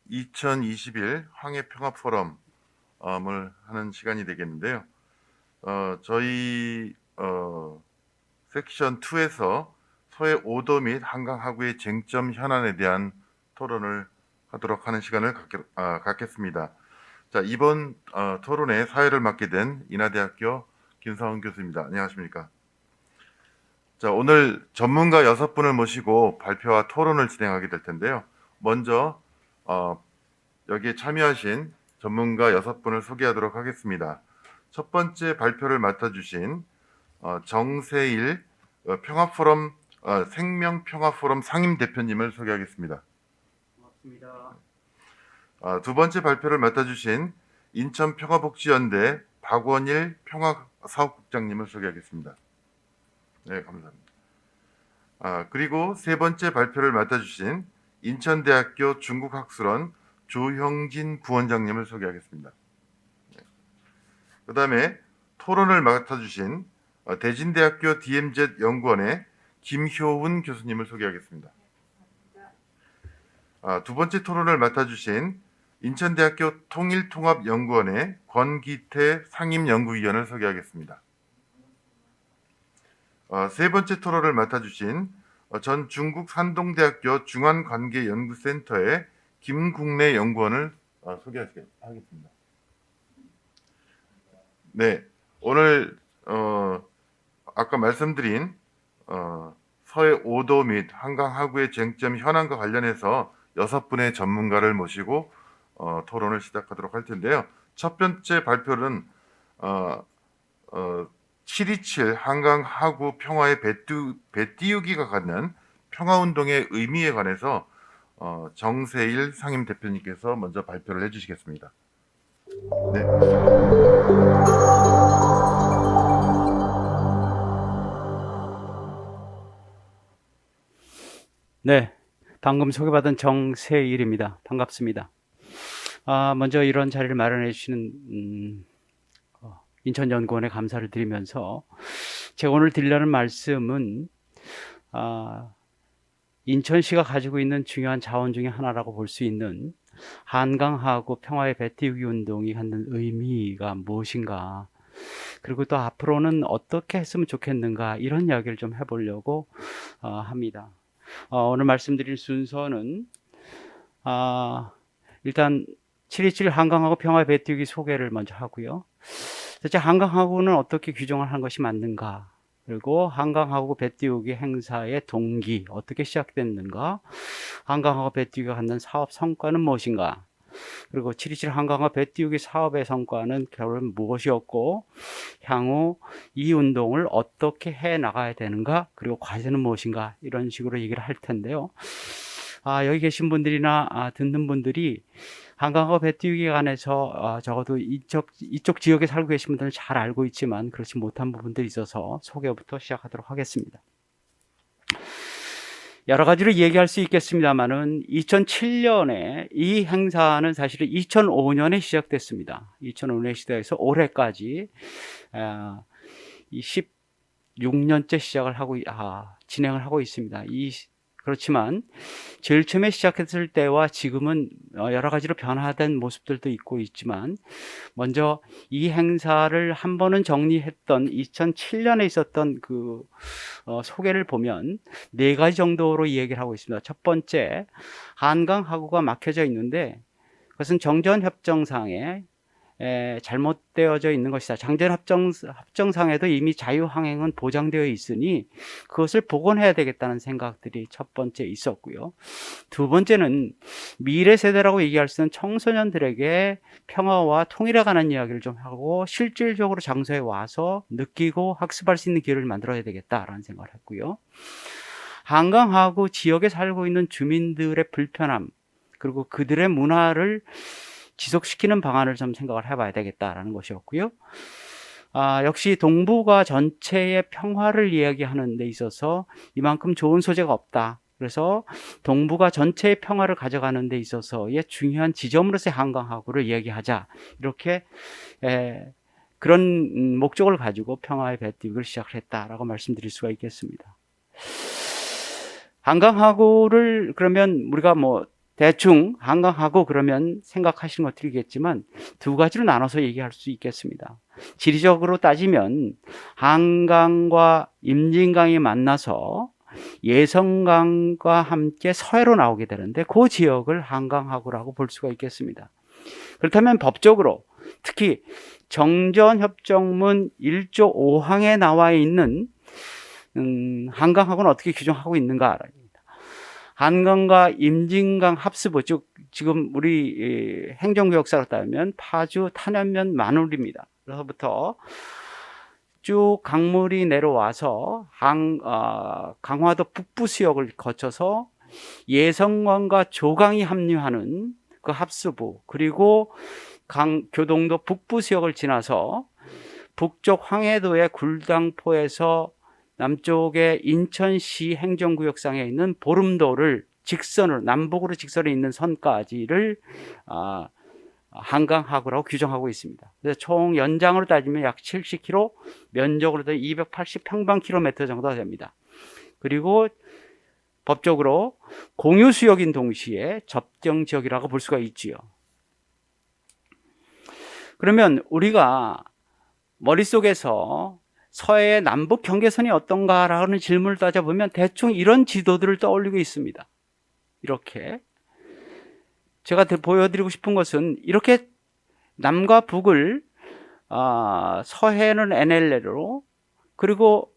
2021 황해평화포럼을 하는 시간이 되겠는데요. 저희 섹션 2에서 서해 5도 및 한강 하구의 쟁점 현안에 대한 토론을 하도록 하는 시간을 갖겠습니다. 자, 이번 토론에 사회를 맡게 된 인하대학교 김상훈 교수입니다. 안녕하십니까? 자, 오늘 전문가 6분을 모시고 발표와 토론을 진행하게 될 텐데요. 먼저 여기에 참여하신 전문가 6분을 소개하도록 하겠습니다. 첫 번째 발표를 맡아주신 정세일 평화포럼 생명평화포럼 상임대표님을 소개하겠습니다. 고맙습니다. 두 번째 발표를 맡아주신 인천평화복지연대 박원일 평화사업국장님을 소개하겠습니다. 네, 감사합니다. 그리고 세 번째 발표를 맡아주신 인천대학교 중국학술원 조형진 부원장님을 소개하겠습니다. 네. 그 다음에 토론을 맡아주신 대진대학교 DMZ 연구원의 김효훈 교수님을 소개하겠습니다. 두 번째 토론을 맡아주신 인천대학교 통일통합연구원의 권기태 상임연구위원을 소개하겠습니다. 세 번째 토론을 맡아주신 전 중국 산동대학교 중안관계연구센터의 김국래 연구원을 소개하겠습니다. 네, 오늘 아까 말씀드린 서해 5도 및 한강 하구의 쟁점 현안과 관련해서 6분의 전문가를 모시고 토론을 시작하도록 할 텐데요. 첫 번째 발표는 7.27 한강 하구 평화의 배 띄우기가 갖는 평화운동의 의미에 관해서 정세일 상임대표님께서 먼저 발표를 해주시겠습니다. 네. 네, 방금 소개받은 정세일입니다. 반갑습니다. 먼저 이런 자리를 마련해 주시는 인천연구원에 감사를 드리면서 제가 오늘 드리려는 말씀은 인천시가 가지고 있는 중요한 자원 중에 하나라고 볼 수 있는 한강하고 평화의 배 띄우기 운동이 갖는 의미가 무엇인가, 그리고 또 앞으로는 어떻게 했으면 좋겠는가, 이런 이야기를 좀 해보려고 합니다. 오늘 말씀드릴 순서는 일단 7.27 한강하고 평화의 배 띄우기 소개를 먼저 하고요. 대체 한강하고는 어떻게 규정을 한 것이 맞는가, 그리고 한강하고 배 띄우기 행사의 동기 어떻게 시작됐는가, 한강하고 배 띄우기가 갖는 사업 성과는 무엇인가, 그리고 7.27 한강과 배 띄우기 사업의 성과는 결국 무엇이었고 향후 이 운동을 어떻게 해 나가야 되는가, 그리고 과제는 무엇인가, 이런 식으로 얘기를 할 텐데요. 여기 계신 분들이나 듣는 분들이 한강과 배 띄우기에 관해서 적어도 이쪽 지역에 살고 계신 분들은 잘 알고 있지만 그렇지 못한 부분들이 있어서 소개부터 시작하도록 하겠습니다. 여러 가지로 얘기할 수 있겠습니다만은 2007년에 이 행사는 사실은 2005년에 시작됐습니다. 2005년에 시작해서 올해까지 16년째 진행을 하고 있습니다. 그렇지만 제일 처음에 시작했을 때와 지금은 여러 가지로 변화된 모습들도 있지만, 먼저 이 행사를 한 번은 정리했던 2007년에 있었던 그 소개를 보면 4가지 정도로 얘기를 하고 있습니다. 첫 번째, 한강 하구가 막혀져 있는데 그것은 정전협정상에 잘못되어져 있는 것이다. 정전협정상에도 이미 자유항행은 보장되어 있으니 그것을 복원해야 되겠다는 생각들이 첫 번째 있었고요. 두 번째는 미래 세대라고 얘기할 수 있는 청소년들에게 평화와 통일에 관한 이야기를 좀 하고 실질적으로 장소에 와서 느끼고 학습할 수 있는 기회를 만들어야 되겠다라는 생각을 했고요. 한강하구 지역에 살고 있는 주민들의 불편함, 그리고 그들의 문화를 지속시키는 방안을 좀 생각을 해봐야 되겠다라는 것이었고요. 역시 동북아 전체의 평화를 이야기하는 데 있어서 이만큼 좋은 소재가 없다. 그래서 동북아 전체의 평화를 가져가는 데 있어서의 중요한 지점으로서의 한강하구를 이야기하자. 이렇게 그런 목적을 가지고 평화의 배 띄우기를 시작을 했다라고 말씀드릴 수가 있겠습니다. 한강하구를 그러면 우리가 대충 한강하고 그러면 생각하시는 것들이겠지만 두 가지로 나눠서 얘기할 수 있겠습니다. 지리적으로 따지면 한강과 임진강이 만나서 예성강과 함께 서해로 나오게 되는데 그 지역을 한강하구라고 볼 수가 있겠습니다. 그렇다면 법적으로 특히 정전협정문 1조 5항에 나와 있는 한강하고는 어떻게 규정하고 있는가? 한강과 임진강 합수부, 즉 지금 우리 행정구역사로 따르면 파주, 탄현면, 만울입니다. 그래서부터 쭉 강물이 내려와서 강화도 북부 수역을 거쳐서 예성강과 조강이 합류하는 그 합수부, 그리고 교동도 북부 수역을 지나서 북쪽 황해도의 굴당포에서 남쪽의 인천시 행정구역상에 있는 보름도를 직선으로, 남북으로 직선에 있는 선까지를 한강하구라고 규정하고 있습니다. 그래서 총 연장으로 따지면 약 70km, 면적으로도 280평방킬로미터 정도 됩니다. 그리고 법적으로 공유수역인 동시에 접경지역이라고 볼 수가 있지요. 그러면 우리가 머릿속에서 서해의 남북 경계선이 어떤가라는 질문을 따져보면 대충 이런 지도들을 떠올리고 있습니다. 이렇게 제가 보여드리고 싶은 것은 이렇게 남과 북을 서해는 NLL로, 그리고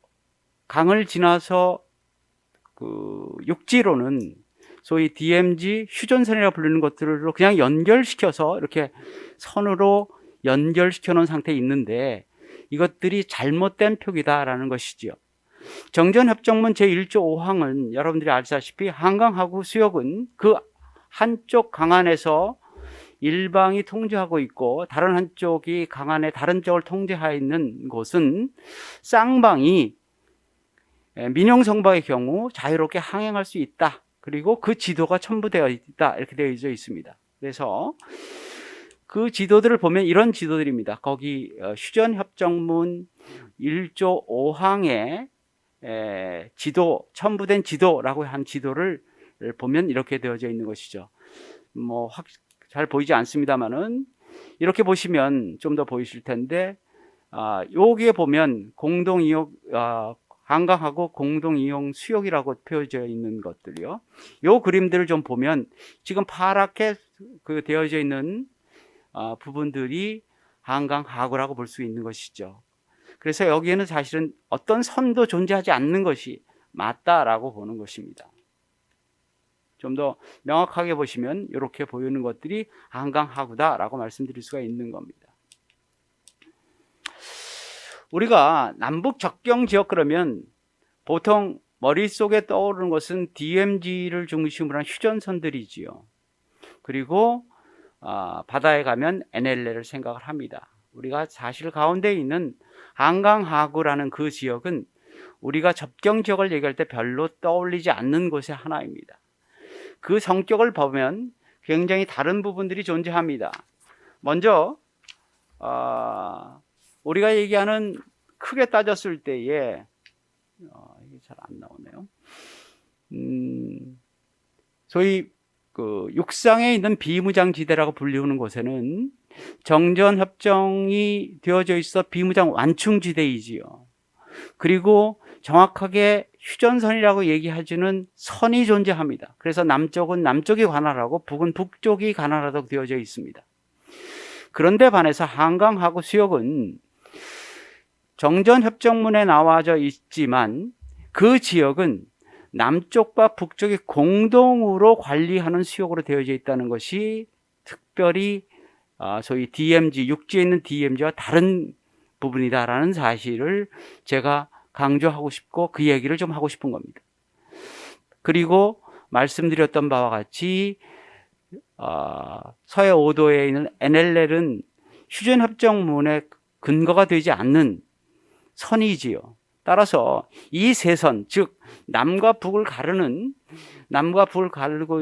강을 지나서 그 육지로는 소위 DMZ 휴전선이라고 부르는 것들로 그냥 연결시켜서 이렇게 선으로 연결시켜 놓은 상태에 있는데 이것들이 잘못된 표기다라는 것이지요. 정전협정문 제1조 5항은 여러분들이 아시다시피 한강하구 수역은 그 한쪽 강안에서 일방이 통제하고 있고 다른 한쪽이 강안의 다른 쪽을 통제하고 있는 곳은 쌍방이 민영성방의 경우 자유롭게 항행할 수 있다. 그리고 그 지도가 첨부되어 있다. 이렇게 되어 있습니다. 그래서 그 지도들을 보면 이런 지도들입니다. 거기 휴전협정문 1조 5항에 지도, 첨부된 지도라고 한 지도를 보면 이렇게 되어져 있는 것이죠. 뭐 잘 보이지 않습니다만은 이렇게 보시면 좀 더 보이실 텐데, 여기에 보면 공동이용, 한강하고 공동이용 수역이라고 표어져 있는 것들이요. 요 그림들을 좀 보면 지금 파랗게 그 되어져 있는 부분들이 한강하구라고 볼 수 있는 것이죠. 그래서 여기에는 사실은 어떤 선도 존재하지 않는 것이 맞다라고 보는 것입니다. 좀 더 명확하게 보시면 이렇게 보이는 것들이 한강하구다라고 말씀드릴 수가 있는 겁니다. 우리가 남북 접경 지역 그러면 보통 머릿속에 떠오르는 것은 DMZ를 중심으로 한 휴전선들이지요. 그리고 바다에 가면 NLL을 생각을 합니다. 우리가 사실 가운데 있는 한강하구라는 그 지역은 우리가 접경 지역을 얘기할 때 별로 떠올리지 않는 곳의 하나입니다. 그 성격을 보면 굉장히 다른 부분들이 존재합니다. 먼저 우리가 얘기하는, 크게 따졌을 때에 이게 잘 안 나오네요. 소위 그 육상에 있는 비무장지대라고 불리우는 곳에는 정전협정이 되어져 있어 비무장 완충지대이지요. 그리고 정확하게 휴전선이라고 얘기하지는 선이 존재합니다. 그래서 남쪽은 남쪽이 관할하고 북은 북쪽이 관할하도록 되어져 있습니다. 그런데 반해서 한강하구 수역은 정전협정문에 나와져 있지만 그 지역은 남쪽과 북쪽이 공동으로 관리하는 수역으로 되어져 있다는 것이 특별히 소위 DMZ, 육지에 있는 DMZ와 다른 부분이다라는 사실을 제가 강조하고 싶고 그 얘기를 좀 하고 싶은 겁니다. 그리고 말씀드렸던 바와 같이 서해 5도에 있는 NLL은 휴전협정문에 근거가 되지 않는 선이지요. 따라서 이 세 선, 즉 남과 북을 가르고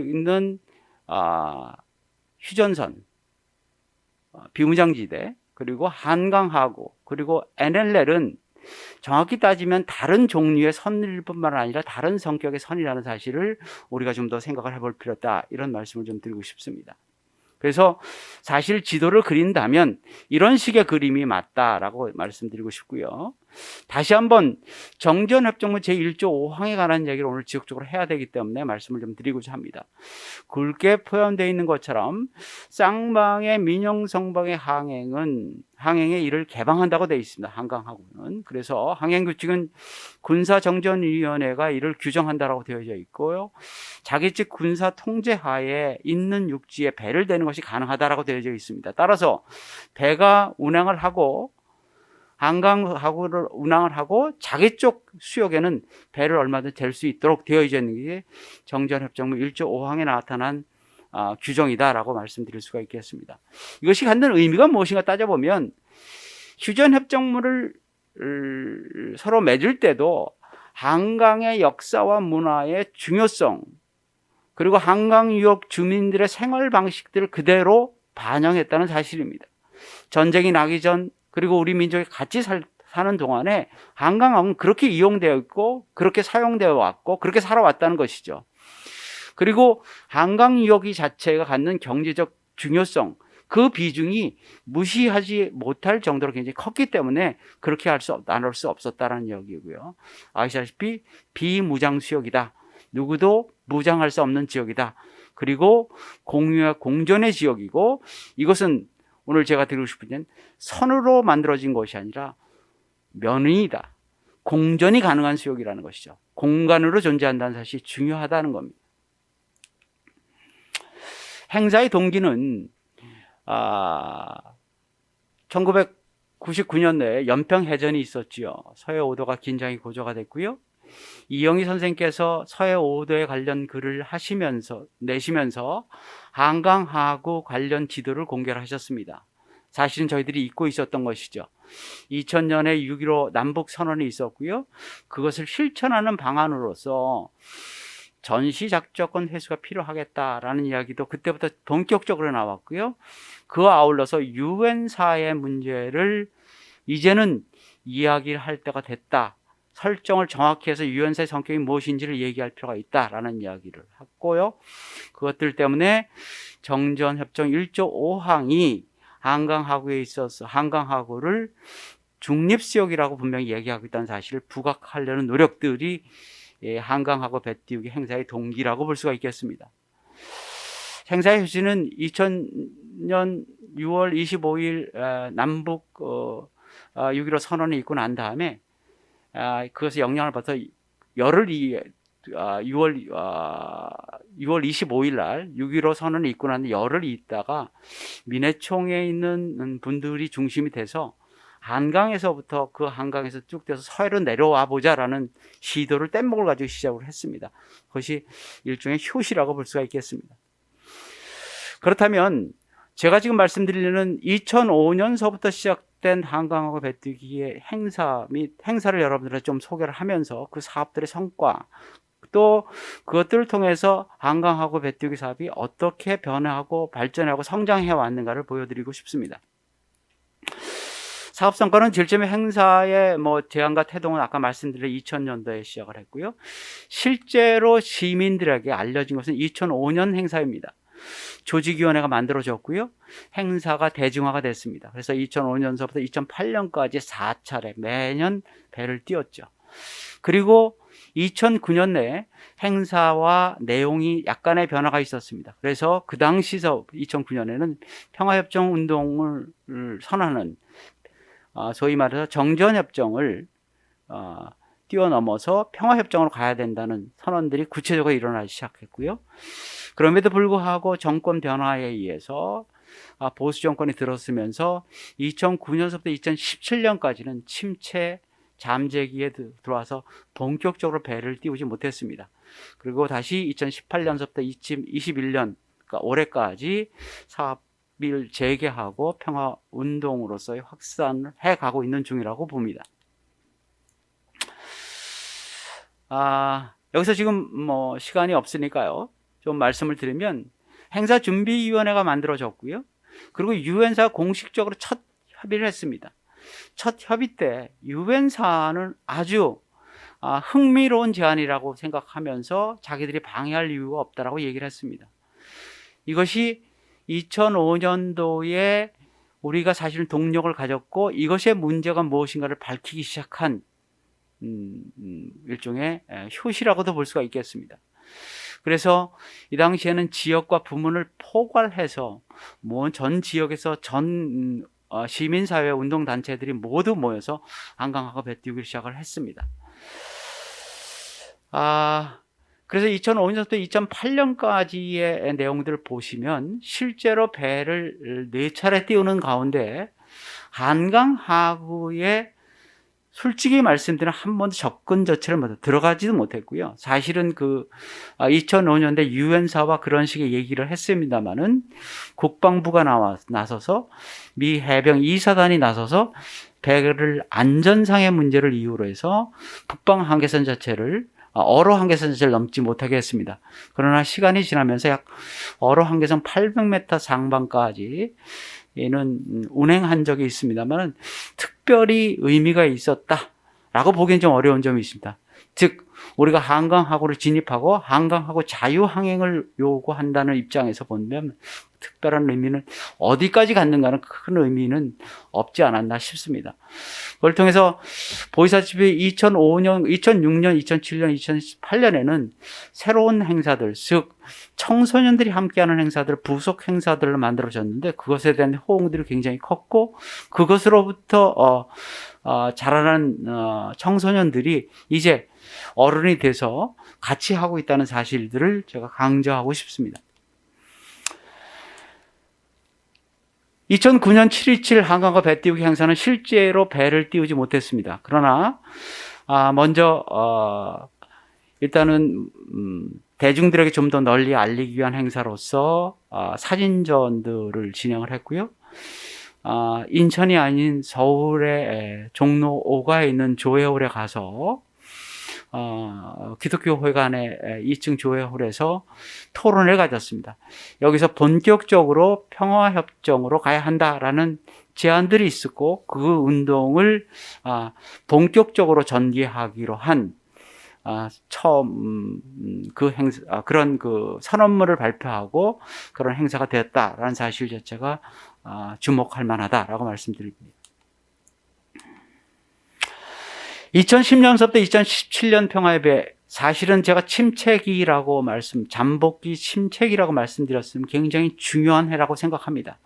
있는 휴전선, 비무장지대, 그리고 한강하구, 그리고 NLL은 정확히 따지면 다른 종류의 선일 뿐만 아니라 다른 성격의 선이라는 사실을 우리가 좀 더 생각을 해볼 필요가 있다. 이런 말씀을 좀 드리고 싶습니다. 그래서 사실 지도를 그린다면 이런 식의 그림이 맞다라고 말씀드리고 싶고요. 다시 한번 정전협정문 제1조 5항에 관한 얘기를 오늘 지속적으로 해야 되기 때문에 말씀을 좀 드리고자 합니다. 굵게 표현되어 있는 것처럼 쌍방의 민영성방의 항행의 일을 개방한다고 되어 있습니다. 한강하고는. 그래서 항행규칙은 군사정전위원회가 이를 규정한다라고 되어져 있고요. 자기직 군사 통제하에 있는 육지에 배를 대는 것이 가능하다라고 되어져 있습니다. 따라서 배가 운항을 하고 한강하고를 운항을 하고 자기 쪽 수역에는 배를 얼마든지 댈 수 있도록 되어져 있는 게 정전협정문 1조 5항에 나타난 규정이다라고 말씀드릴 수가 있겠습니다. 이것이 갖는 의미가 무엇인가 따져보면 휴전협정문을 서로 맺을 때도 한강의 역사와 문화의 중요성 그리고 한강 유역 주민들의 생활 방식들을 그대로 반영했다는 사실입니다. 전쟁이 나기 전 그리고 우리 민족이 같이 사는 동안에 한강은 그렇게 이용되어 있고 그렇게 사용되어 왔고 그렇게 살아왔다는 것이죠. 그리고 한강 유역이 자체가 갖는 경제적 중요성 그 비중이 무시하지 못할 정도로 굉장히 컸기 때문에 그렇게 나눌 수 없었다는 이야기고요. 아시다시피 비무장 수역이다. 누구도 무장할 수 없는 지역이다. 그리고 공유와 공존의 지역이고 이것은 오늘 제가 드리고 싶은 건 선으로 만들어진 것이 아니라 면이다. 공존이 가능한 수역이라는 것이죠. 공간으로 존재한다는 사실이 중요하다는 겁니다. 행사의 동기는 1999년에 연평해전이 있었지요. 서해 5도가 긴장이 고조가 됐고요. 이영희 선생께서 서해 5도에 관련 글을 내시면서 한강하구 관련 지도를 공개를 하셨습니다. 사실은 저희들이 잊고 있었던 것이죠. 2000년에 6.15 남북선언이 있었고요. 그것을 실천하는 방안으로서 전시작전권 회수가 필요하겠다라는 이야기도 그때부터 본격적으로 나왔고요. 그와 아울러서 유엔사의 문제를 이제는 이야기를 할 때가 됐다. 설정을 정확히 해서 유엔사의 성격이 무엇인지를 얘기할 필요가 있다라는 이야기를 했고요. 그것들 때문에 정전협정 1조 5항이 한강하구에 있어서 한강하구를 중립지역이라고 분명히 얘기하고 있다는 사실을 부각하려는 노력들이 한강하구 배 띄우기 행사의 동기라고 볼 수가 있겠습니다. 행사의 효시는 2000년 6월 25일 남북 6.15 선언이 있고 난 다음에 그것에 영향을 받아서 6월 25일 날 6.15 선언이 있고 난 열흘 있다가 민해총에 있는 분들이 중심이 돼서 한강에서부터 그 한강에서 쭉 돼서 서해로 내려와 보자라는 시도를 뗏목을 가지고 시작을 했습니다. 그것이 일종의 효시라고 볼 수가 있겠습니다. 그렇다면 제가 지금 말씀드리려는 2005년서부터 시작된 한강하구 배뜨기의 행사 및 행사를 여러분들한테 좀 소개를 하면서 그 사업들의 성과 또 그것들을 통해서 한강하구 배뜨기 사업이 어떻게 변화하고 발전하고 성장해 왔는가를 보여드리고 싶습니다. 사업 성과는 제일 처음에 행사의 제안과 태동은 아까 말씀드린 2000년도에 시작을 했고요. 실제로 시민들에게 알려진 것은 2005년 행사입니다. 조직위원회가 만들어졌고요. 행사가 대중화가 됐습니다. 그래서 2005년서부터 2008년까지 4차례 매년 배를 띄웠죠. 그리고 2009년 내에 행사와 내용이 약간의 변화가 있었습니다. 그래서 그 당시서 2009년에는 평화협정 운동을 선언하는 소위 말해서 정전협정을 뛰어넘어서 평화협정으로 가야 된다는 선언들이 구체적으로 일어나기 시작했고요. 그럼에도 불구하고 정권 변화에 의해서 보수 정권이 들어서면서 2009년서부터 2017년까지는 침체 잠재기에 들어와서 본격적으로 배를 띄우지 못했습니다. 그리고 다시 2018년서부터 2021년 그러니까 올해까지 사업을 재개하고 평화운동으로서의 확산을 해가고 있는 중이라고 봅니다. 여기서 지금 시간이 없으니까요. 좀 말씀을 드리면 행사준비위원회가 만들어졌고요. 그리고 유엔사가 공식적으로 첫 협의를 했습니다. 첫 협의 때 유엔 사안은 아주 흥미로운 제안이라고 생각하면서 자기들이 방해할 이유가 없다라고 얘기를 했습니다. 이것이 2005년도에 우리가 사실은 동력을 가졌고 이것의 문제가 무엇인가를 밝히기 시작한 일종의 효시라고도 볼 수가 있겠습니다. 그래서 이 당시에는 지역과 부문을 포괄해서 전 지역에서 전 시민사회 운동단체들이 모두 모여서 한강하고 배 띄우기 시작을 했습니다. 그래서 2005년부터 2008년까지의 내용들을 보시면 실제로 배를 4차례 띄우는 가운데 한강 하구에 솔직히 말씀드리면 한 번도 접근 조치를 들어가지도 못했고요. 사실은 2005년대 유엔사와 그런 식의 얘기를 했습니다만은 국방부가 나서서 미 해병 2사단이 나서서 배를 안전상의 문제를 이유로 해서 북방 한계선 자체를 어로 한계선 자체를 넘지 못하게 했습니다. 그러나 시간이 지나면서 약 어로 한계선 800m 상방까지 얘는 운행한 적이 있습니다만 특별히 의미가 있었다라고 보기엔 좀 어려운 점이 있습니다. 즉 우리가 한강하구를 진입하고 한강하구 자유항행을 요구한다는 입장에서 보면 특별한 의미는 어디까지 갔는가는 큰 의미는 없지 않았나 싶습니다. 그걸 통해서 보시다시피 2005년, 2006년, 2007년, 2018년에는 새로운 행사들, 즉 청소년들이 함께하는 행사들, 부속 행사들을 만들어졌는데 그것에 대한 호응들이 굉장히 컸고 그것으로부터 자라난 청소년들이 이제 어른이 돼서 같이 하고 있다는 사실들을 제가 강조하고 싶습니다. 2009년 7.27 한강과 배 띄우기 행사는 실제로 배를 띄우지 못했습니다. 그러나 먼저 일단은 대중들에게 좀 더 널리 알리기 위한 행사로서 사진전들을 진행을 했고요. 인천이 아닌 서울의 종로 5가에 있는 조회홀에 가서 기독교 회관의 2층 조회홀에서 토론을 가졌습니다. 여기서 본격적으로 평화협정으로 가야 한다라는 제안들이 있었고 그 운동을 본격적으로 전개하기로 한 처음 그런 선언문을 발표하고 그런 행사가 되었다라는 사실 자체가 주목할 만하다라고 말씀드립니다. 2010년서부터 2017년 평화의 배, 사실은 제가 잠복기 침체기라고 말씀드렸으면 굉장히 중요한 해라고 생각합니다.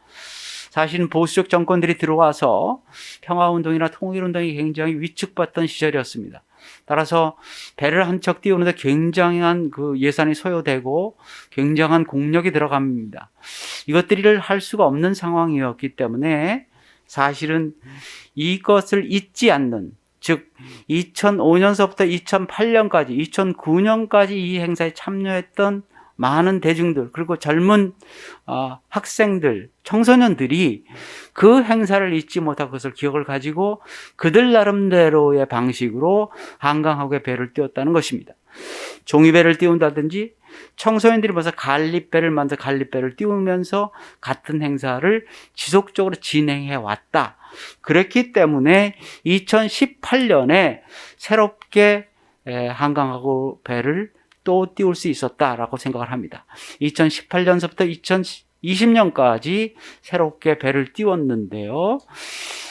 사실은 보수적 정권들이 들어와서 평화운동이나 통일운동이 굉장히 위축받던 시절이었습니다. 따라서 배를 한 척 띄우는데 굉장한 예산이 소요되고 굉장한 공력이 들어갑니다. 이것들을 할 수가 없는 상황이었기 때문에 사실은 이것을 잊지 않는, 즉 2005년서부터 2008년까지 2009년까지 이 행사에 참여했던 많은 대중들 그리고 젊은 학생들, 청소년들이 그 행사를 잊지 못하고 그것을 기억을 가지고 그들 나름대로의 방식으로 한강하구의 배를 띄웠다는 것입니다. 종이배를 띄운다든지 청소년들이 벌써 갈릭배를 만들어 갈릭배를 띄우면서 같은 행사를 지속적으로 진행해 왔다. 그랬기 때문에 2018년에 새롭게 한강하구 배를 또 띄울 수 있었다라고 생각을 합니다. 2018년서부터 2020년까지 새롭게 배를 띄웠는데요.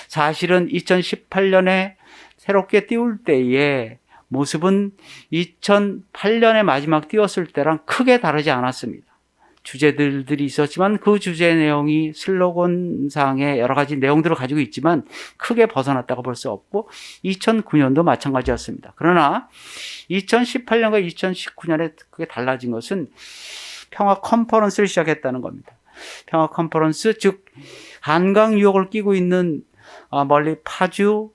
사실은 2018년에 새롭게 띄울 때의 모습은 2008년에 마지막 띄웠을 때랑 크게 다르지 않았습니다. 주제들이 있었지만 그 주제 내용이 슬로건상의 여러 가지 내용들을 가지고 있지만 크게 벗어났다고 볼 수 없고 2009년도 마찬가지였습니다. 그러나 2018년과 2019년에 크게 달라진 것은 평화 컨퍼런스를 시작했다는 겁니다. 평화 컨퍼런스, 즉 한강 유역을 끼고 있는 멀리 파주,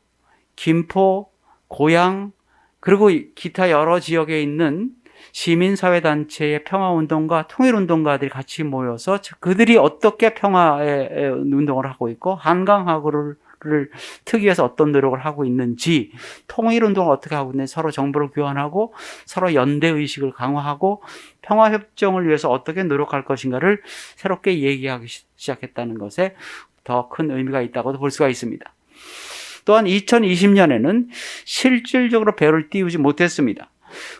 김포, 고양 그리고 기타 여러 지역에 있는 시민사회단체의 평화운동가, 통일운동가들이 같이 모여서 그들이 어떻게 평화의 운동을 하고 있고 한강하구를 특위에서 어떤 노력을 하고 있는지, 통일운동을 어떻게 하고 있는지 서로 정보를 교환하고 서로 연대의식을 강화하고 평화협정을 위해서 어떻게 노력할 것인가를 새롭게 얘기하기 시작했다는 것에 더 큰 의미가 있다고도 볼 수가 있습니다. 또한 2020년에는 실질적으로 배를 띄우지 못했습니다.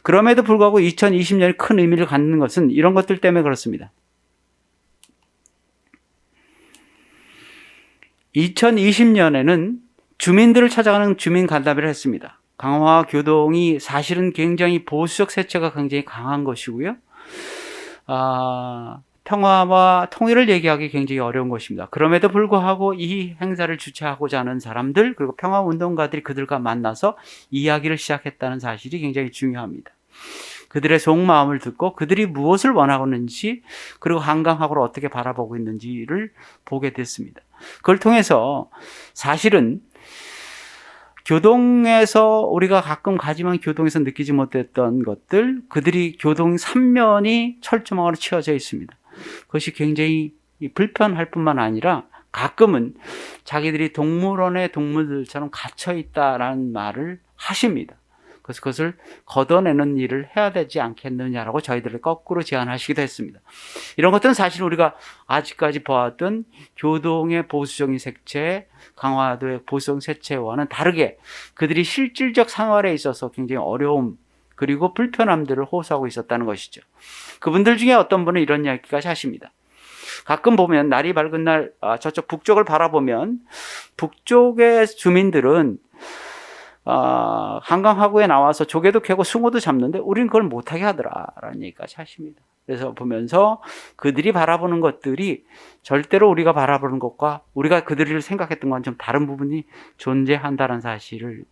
그럼에도 불구하고 2020년이 큰 의미를 갖는 것은 이런 것들 때문에 그렇습니다. 2020년에는 주민들을 찾아가는 주민 간담회를 했습니다. 강화 교동이 사실은 굉장히 보수적 세체가 굉장히 강한 것이고요. 평화와 통일을 얘기하기 굉장히 어려운 것입니다. 그럼에도 불구하고 이 행사를 주최하고자 하는 사람들, 그리고 평화운동가들이 그들과 만나서 이야기를 시작했다는 사실이 굉장히 중요합니다. 그들의 속마음을 듣고 그들이 무엇을 원하는지, 그리고 한강하고를 어떻게 바라보고 있는지를 보게 됐습니다. 그걸 통해서 사실은 교동에서 우리가 가끔 가지만 교동에서 느끼지 못했던 것들, 그들이 교동 3면이 철조망으로 치어져 있습니다. 그것이 굉장히 불편할 뿐만 아니라 가끔은 자기들이 동물원의 동물들처럼 갇혀 있다라는 말을 하십니다. 그래서 그것을 걷어내는 일을 해야 되지 않겠느냐라고 저희들을 거꾸로 제안하시기도 했습니다. 이런 것들은 사실 우리가 아직까지 보았던 교동의 보수적인 색채, 강화도의 보수적 색채와는 다르게 그들이 실질적 생활에 있어서 굉장히 어려움 그리고 불편함들을 호소하고 있었다는 것이죠. 그분들 중에 어떤 분은 이런 이야기까지 하십니다. 가끔 보면 날이 밝은 날 저쪽 북쪽을 바라보면 북쪽의 주민들은 한강하구에 나와서 조개도 캐고 숭어도 잡는데 우리는 그걸 못하게 하더라라는 얘기까지 하십니다. 그래서 보면서 그들이 바라보는 것들이 절대로 우리가 바라보는 것과 우리가 그들을 생각했던 건 좀 다른 부분이 존재한다는 사실을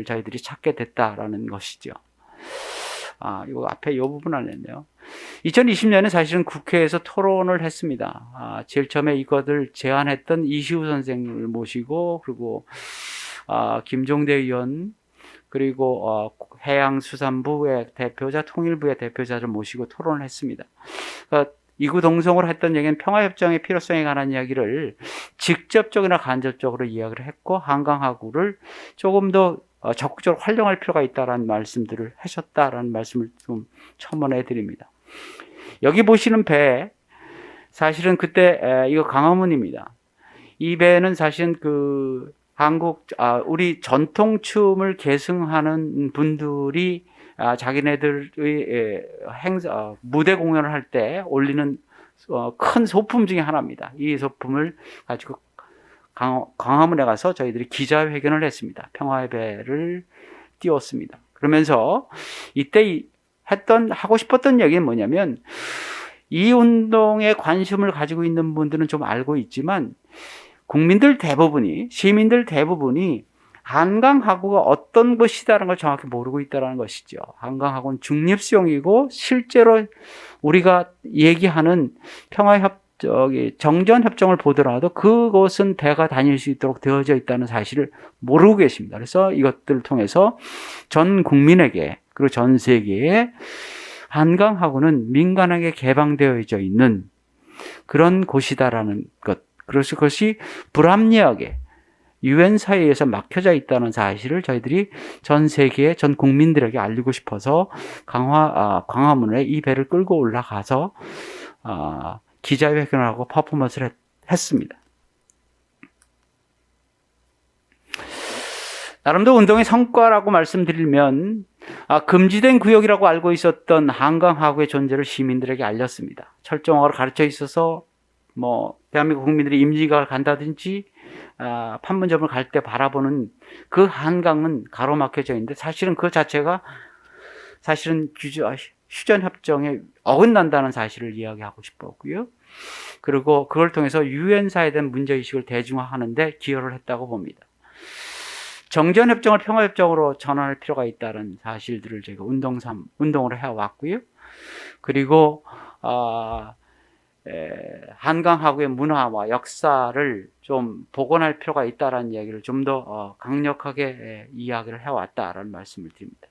저희들이 찾게 됐다라는 것이죠. 이거 앞에 이 부분 안 했네요. 2020년에 사실은 국회에서 토론을 했습니다. 제일 처음에 이것을 제안했던 이시우 선생님을 모시고, 그리고 김종대 의원, 그리고 해양수산부의 대표자, 통일부의 대표자를 모시고 토론을 했습니다. 그러니까 이구동성으로 했던 얘기는 평화협정의 필요성에 관한 이야기를 직접적이나 간접적으로 이야기를 했고, 한강하구를 조금 더 적극적으로 활용할 필요가 있다라는 말씀들을 하셨다라는 말씀을 좀 첨언해 드립니다. 여기 보시는 배, 사실은 그때 이거 강화문입니다. 이 배는 사실은 우리 전통춤을 계승하는 분들이 자기네들의 무대 공연을 할 때 올리는 큰 소품 중에 하나입니다. 이 소품을 가지고 광화문에 가서 저희들이 기자회견을 했습니다. 평화의 배를 띄웠습니다. 그러면서 이때 하고 싶었던 얘기는 뭐냐면, 이 운동에 관심을 가지고 있는 분들은 좀 알고 있지만 시민들 대부분이 한강하구가 어떤 것이다라는 걸 정확히 모르고 있다는 것이죠. 한강하구는 중립수용이고 실제로 우리가 얘기하는 정전협정을 보더라도 그것은 배가 다닐 수 있도록 되어져 있다는 사실을 모르고 계십니다. 그래서 이것들을 통해서 전 국민에게, 그리고 전 세계에 한강하구는 민간에게 개방되어져 있는 그런 곳이다라는 것, 그래서 그것이 불합리하게 유엔 사회에서 막혀져 있다는 사실을 저희들이 전 세계 전 국민들에게 알리고 싶어서 광화문에 이 배를 끌고 올라가서 기자회견을 하고 퍼포먼스를 했습니다. 나름대로 운동의 성과라고 말씀드리면 금지된 구역이라고 알고 있었던 한강하구의 존재를 시민들에게 알렸습니다. 철조망으로 가르쳐 있어서 대한민국 국민들이 임지가 간다든지 판문점을 갈 때 바라보는 그 한강은 가로막혀져 있는데 사실은 그 자체가 휴전협정에 어긋난다는 사실을 이야기하고 싶었고요. 그리고 그걸 통해서 유엔사에 대한 문제의식을 대중화하는 데 기여를 했다고 봅니다. 정전협정을 평화협정으로 전환할 필요가 있다는 사실들을 저희가 운동으로 해왔고요. 그리고 한강하구의 문화와 역사를 좀 복원할 필요가 있다는 이야기를 좀 더 강력하게 이야기를 해왔다라는 말씀을 드립니다.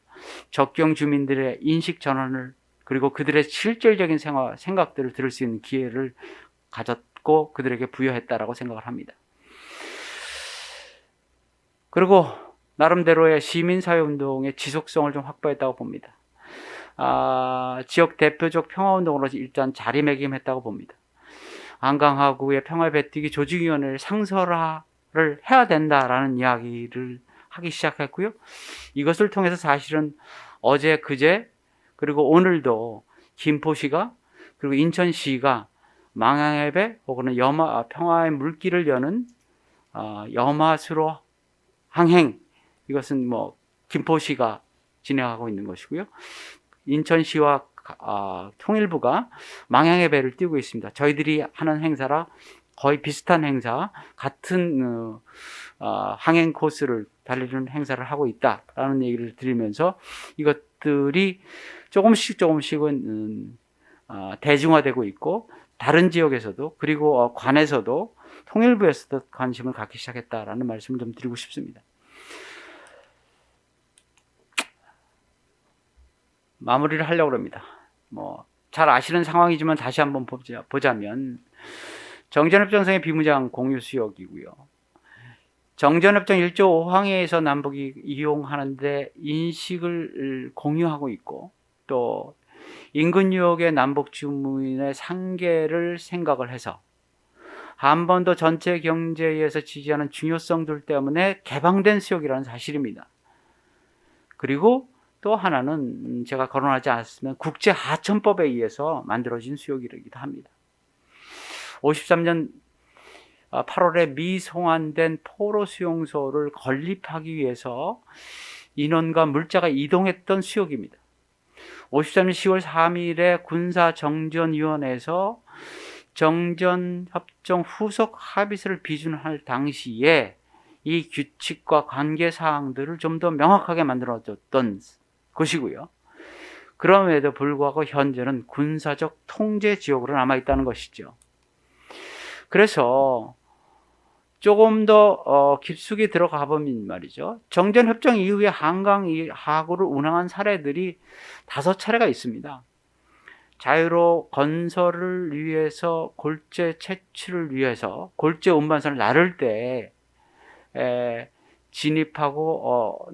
적경 주민들의 인식 전환을, 그리고 그들의 실질적인 생각들을 들을 수 있는 기회를 가졌고 그들에게 부여했다라고 생각을 합니다. 그리고 나름대로의 시민사회운동의 지속성을 좀 확보했다고 봅니다. 지역 대표적 평화운동으로 일단 자리매김했다고 봅니다. 한강하구의 평화배뛰기 조직위원회를 상설화 해야 된다라는 이야기를 하기 시작했고요. 이것을 통해서 사실은 어제, 그제, 그리고 오늘도 김포시가 그리고 인천시가 망향의 혹은 평화의 물길을 여는 염화수로 항행, 이것은 뭐 김포시가 진행하고 있는 것이고요. 인천시와 통일부가 망향의 배를 띄우고 있습니다. 저희들이 하는 행사라 거의 비슷한 행사, 같은 항행 코스를 달리는 행사를 하고 있다라는 얘기를 드리면서 이것들이 조금씩은 대중화되고 있고, 다른 지역에서도 그리고 관에서도 통일부에서도 관심을 갖기 시작했다라는 말씀을 좀 드리고 싶습니다. 마무리를 하려고 합니다. 잘 아시는 상황이지만 다시 한번 보자면 정전협정상의 비무장 공유 수역이고요. 정전협정 1조 5항에서 남북이 이용하는데 인식을 공유하고 있고, 또 인근 유역의 남북 주민의 상계를 생각을 해서 한반도 전체 경제에서 지지하는 중요성들 때문에 개방된 수역이라는 사실입니다. 그리고 또 하나는 제가 거론하지 않았으면 국제하천법에 의해서 만들어진 수역이기도 합니다. 53년 8월에 미송환된 포로 수용소를 건립하기 위해서 인원과 물자가 이동했던 수역입니다. 53년 10월 3일에 군사정전위원회에서 정전협정 후속 합의서를 비준할 당시에 이 규칙과 관계사항들을 좀 더 명확하게 만들어줬던 것이고요. 그럼에도 불구하고 현재는 군사적 통제 지역으로 남아있다는 것이죠. 그래서 조금 더 깊숙이 들어가 보면 말이죠. 정전협정 이후에 한강 하구를 운항한 사례들이 5차례가 있습니다. 자유로 건설을 위해서 골재 채취를 위해서 골재 운반선을 나를 때 진입하고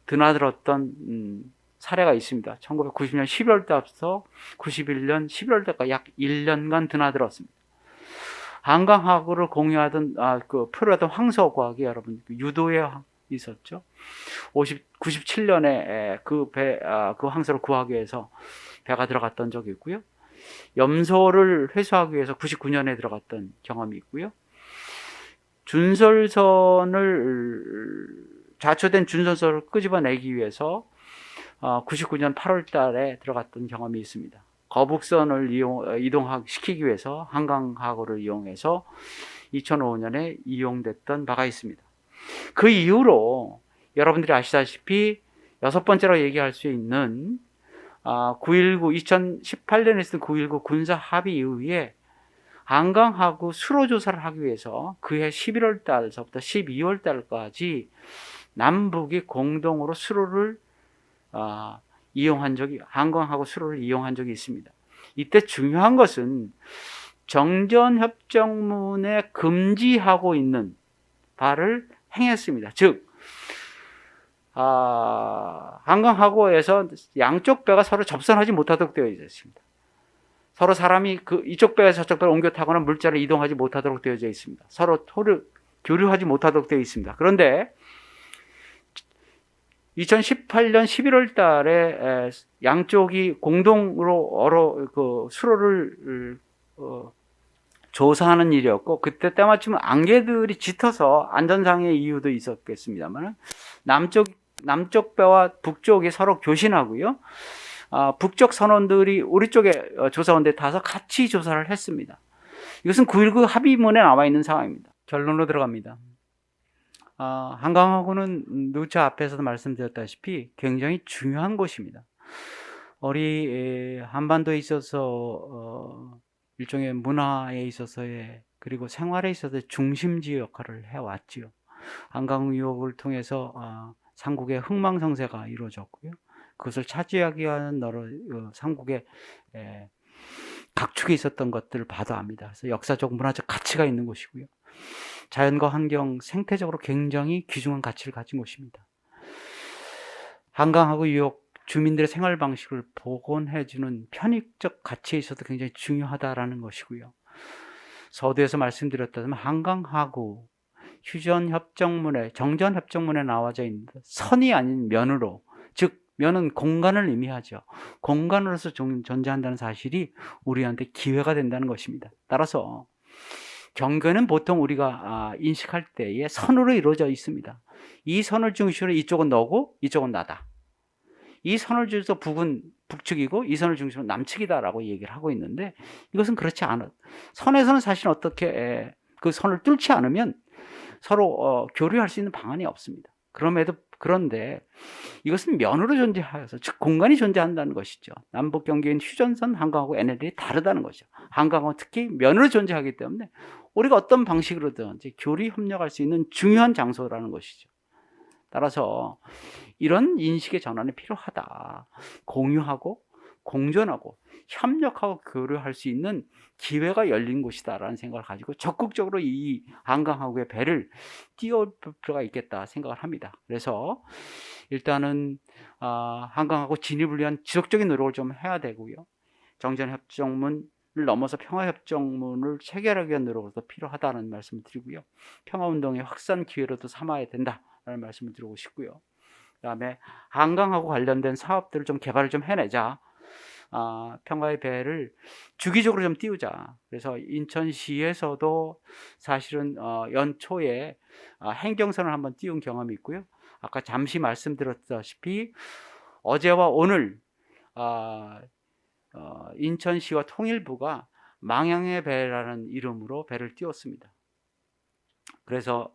드나들었던 사례가 있습니다. 1990년 12월 때부터 91년 11월 때까지 약 1년간 드나들었습니다. 한강 하구를 공유하던 표류하던 황소과학이 여러분 유도에 있었죠. 97년에 그 황소를 구하기 위해서 배가 들어갔던 적이 있고요. 염소를 회수하기 위해서 99년에 들어갔던 경험이 있고요. 좌초된 준설선을 끄집어내기 위해서 99년 8월 달에 들어갔던 경험이 있습니다. 거북선을 이동시키기 위해서 한강하구를 이용해서 2005년에 이용됐던 바가 있습니다. 그 이후로 여러분들이 아시다시피 6번째로 얘기할 수 있는 2018년에 있었던 9.19 군사 합의 이후에 한강하구 수로 조사를 하기 위해서 그해 11월 달서부터 12월 달까지 남북이 공동으로 수로를 한강하구 수로를 이용한 적이 있습니다. 이때 중요한 것은 정전협정문에 금지하고 있는 바를 행했습니다. 즉, 한강하구에서 양쪽 배가 서로 접선하지 못하도록 되어 있습니다. 서로 사람이 이쪽 배에서 저쪽 배를 옮겨 타거나 물자를 이동하지 못하도록 되어져 있습니다. 서로 교류하지 못하도록 되어 있습니다. 그런데 2018년 11월 달에 양쪽이 공동으로 수로를 조사하는 일이었고, 그때 때마침 안개들이 짙어서 안전상의 이유도 있었겠습니다만 남쪽 배와 북쪽이 서로 교신하고요. 북쪽 선원들이 우리 쪽에 조사원대 타서 같이 조사를 했습니다. 이것은 9.19 합의문에 나와 있는 상황입니다. 결론으로 들어갑니다. 한강하구는 누차 앞에서도 말씀드렸다시피 굉장히 중요한 곳입니다. 우리 한반도에 있어서 일종의 문화에 있어서의 그리고 생활에 있어서의 중심지 역할을 해왔지요. 한강 유역을 통해서 삼국의 흥망성쇠가 이루어졌고요. 그것을 차지하기 위한 삼국의 각축에 있었던 것들을 봐도 압니다. 그래서 역사적, 문화적 가치가 있는 곳이고요. 자연과 환경, 생태적으로 굉장히 귀중한 가치를 가진 곳입니다. 한강하구 유역 주민들의 생활 방식을 복원해주는 편익적 가치에 있어서 굉장히 중요하다라는 것이고요. 서두에서 말씀드렸다면 한강하구 휴전협정문에 정전협정문에 나와져 있는 선이 아닌 면으로, 즉 면은 공간을 의미하죠. 공간으로서 존재한다는 사실이 우리한테 기회가 된다는 것입니다. 따라서 경계는 보통 우리가 인식할 때에 선으로 이루어져 있습니다. 이 선을 중심으로 이쪽은 너고 이쪽은 나다. 이 선을 중심으로 북은 북측이고 이 선을 중심으로 남측이다라고 얘기를 하고 있는데, 이것은 그렇지 않아. 선에서는 사실 어떻게 그 선을 뚫지 않으면 서로 교류할 수 있는 방안이 없습니다. 그런데 이것은 면으로 존재하여서, 즉 공간이 존재한다는 것이죠. 남북 경계인 휴전선, 한강하고 NLL이 다르다는 것이죠. 한강은 특히 면으로 존재하기 때문에 우리가 어떤 방식으로든지 교류 협력할 수 있는 중요한 장소라는 것이죠. 따라서 이런 인식의 전환이 필요하다. 공유하고 공존하고 협력하고 교류할 수 있는 기회가 열린 곳이다라는 생각을 가지고 적극적으로 이 한강하구의 배를 띄워볼 필요가 있겠다 생각을 합니다. 그래서 일단은 한강하구 진입을 위한 지속적인 노력을 좀 해야 되고요. 정전협정문을 넘어서 평화협정문을 체결하기 위한 노력도 필요하다는 말씀을 드리고요. 평화운동의 확산 기회로도 삼아야 된다라는 말씀을 드리고 싶고요. 그다음에 한강하고 관련된 사업들을 좀 개발을 좀 해내자. 평화의 배를 주기적으로 좀 띄우자. 그래서 인천시에서도 사실은 연초에 행정선을 한번 띄운 경험이 있고요. 아까 잠시 말씀드렸다시피 어제와 오늘 인천시와 통일부가 망향의 배라는 이름으로 배를 띄웠습니다. 그래서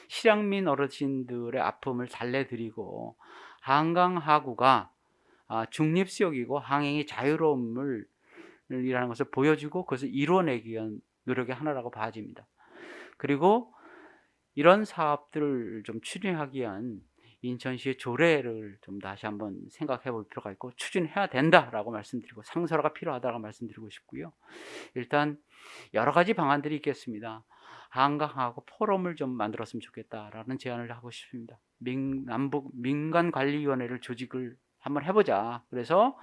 실향민 어르신들의 아픔을 달래드리고 한강하구가 중립수역이고 항행이 자유로움을 이라는 것을 보여주고 그것을 이루어내기 위한 노력의 하나라고 봐집니다. 그리고 이런 사업들을 좀 추진하기 위한 인천시의 조례를 좀 다시 한번 생각해 볼 필요가 있고 추진해야 된다라고 말씀드리고 상설화가 필요하다고 말씀드리고 싶고요. 일단 여러 가지 방안들이 있겠습니다. 한강하고 포럼을 좀 만들었으면 좋겠다라는 제안을 하고 싶습니다. 남북 민간관리위원회를 조직을 한번 해보자. 그래서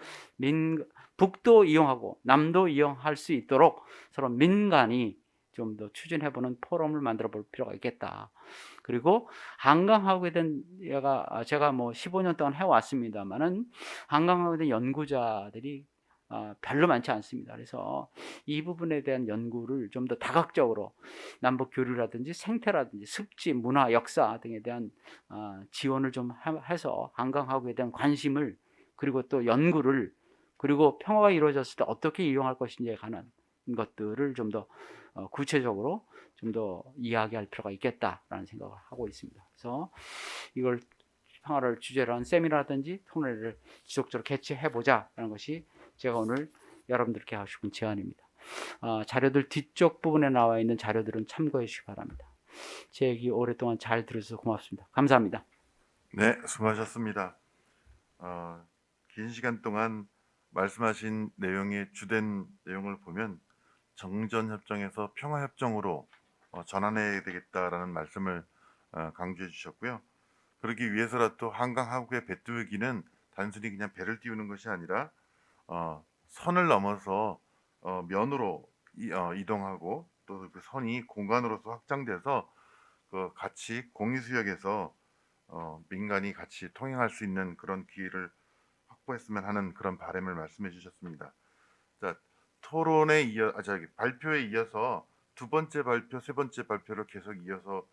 북도 이용하고 남도 이용할 수 있도록 서로 민간이 좀 더 추진해보는 포럼을 만들어 볼 필요가 있겠다. 그리고 한강하구에 대한 제가 뭐 15년 동안 해왔습니다만은 한강하구에 대한 연구자들이 별로 많지 않습니다. 그래서 이 부분에 대한 연구를 좀 더 다각적으로 남북 교류라든지 생태라든지 습지, 문화, 역사 등에 대한 지원을 좀 해서 한강하구에 대한 관심을, 그리고 또 연구를, 그리고 평화가 이루어졌을 때 어떻게 이용할 것인지에 관한 것들을 좀 더 구체적으로 좀 더 이야기할 필요가 있겠다라는 생각을 하고 있습니다. 그래서 이걸 평화를 주제로 한 세미나라든지 토론회를 지속적으로 개최해보자라는 것이 제가 오늘 여러분들께 하고 싶은 제안입니다. 자료들 뒤쪽 부분에 나와 있는 자료들은 참고해 주시기 바랍니다. 제 얘기 오랫동안 잘 들어주셔서 고맙습니다. 감사합니다. 네, 수고하셨습니다. 긴 시간 동안 말씀하신 내용의 주된 내용을 보면 정전협정에서 평화협정으로 전환해야 되겠다라는 말씀을 강조해 주셨고요. 그러기 위해서라도 한강하구의 배 띄우기는 단순히 그냥 배를 띄우는 것이 아니라 선을 넘어서 면으로 이동하고 또 그 선이 공간으로서 확장돼서 그 같이 공유수역에서 민간이 같이 통행할 수 있는 그런 기회를 확보했으면 하는 그런 바람을 말씀해 주셨습니다. 자, 토론에 발표에 이어서 두 번째 발표, 세 번째 발표를 계속 이어서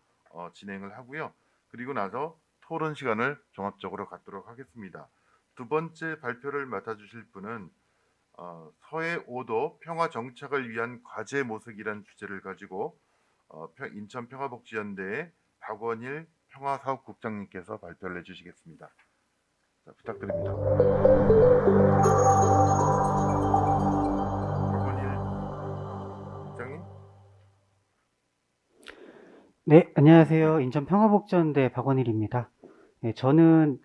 진행을 하고요. 그리고 나서 토론 시간을 종합적으로 갖도록 하겠습니다. 두 번째 발표를 맡아주실 분은 서해 5도 평화 정착을 위한 과제 모색이라는 주제를 가지고 인천 평화복지연대의 박원일 평화사업국장님께서 발표를 해주시겠습니다. 자, 부탁드립니다. 박원일 국장님. 네, 안녕하세요. 인천 평화복지연대 박원일입니다. 네, 저는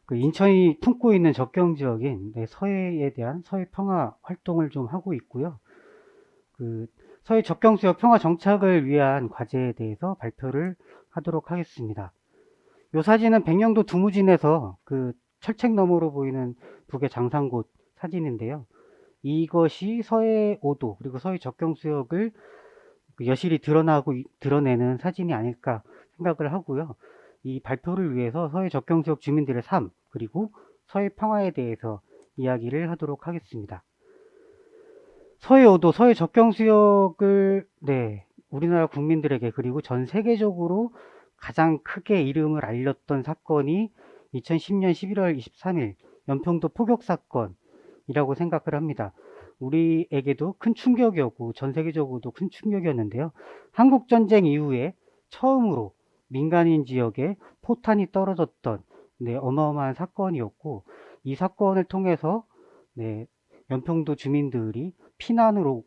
그 인천이 품고 있는 접경 지역인 서해에 대한 서해 평화 활동을 좀 하고 있고요. 그 서해 접경 지역 평화 정착을 위한 과제에 대해서 발표를 하도록 하겠습니다. 이 사진은 백령도 두무진에서 그 철책 너머로 보이는 북의 장상곶 사진인데요. 이것이 서해 5도 그리고 서해 접경 지역을 그 여실히 드러내는 사진이 아닐까 생각을 하고요. 이 발표를 위해서 서해 접경지역 주민들의 삶, 그리고 서해 평화에 대해서 이야기를 하도록 하겠습니다. 서해 5도, 서해 접경지역을 우리나라 국민들에게 그리고 전 세계적으로 가장 크게 이름을 알렸던 사건이 2010년 11월 23일 연평도 포격 사건이라고 생각을 합니다. 우리에게도 큰 충격이었고 전 세계적으로도 큰 충격이었는데요. 한국전쟁 이후에 처음으로 민간인 지역에 포탄이 떨어졌던 어마어마한 사건이었고, 이 사건을 통해서 연평도 주민들이 피난으로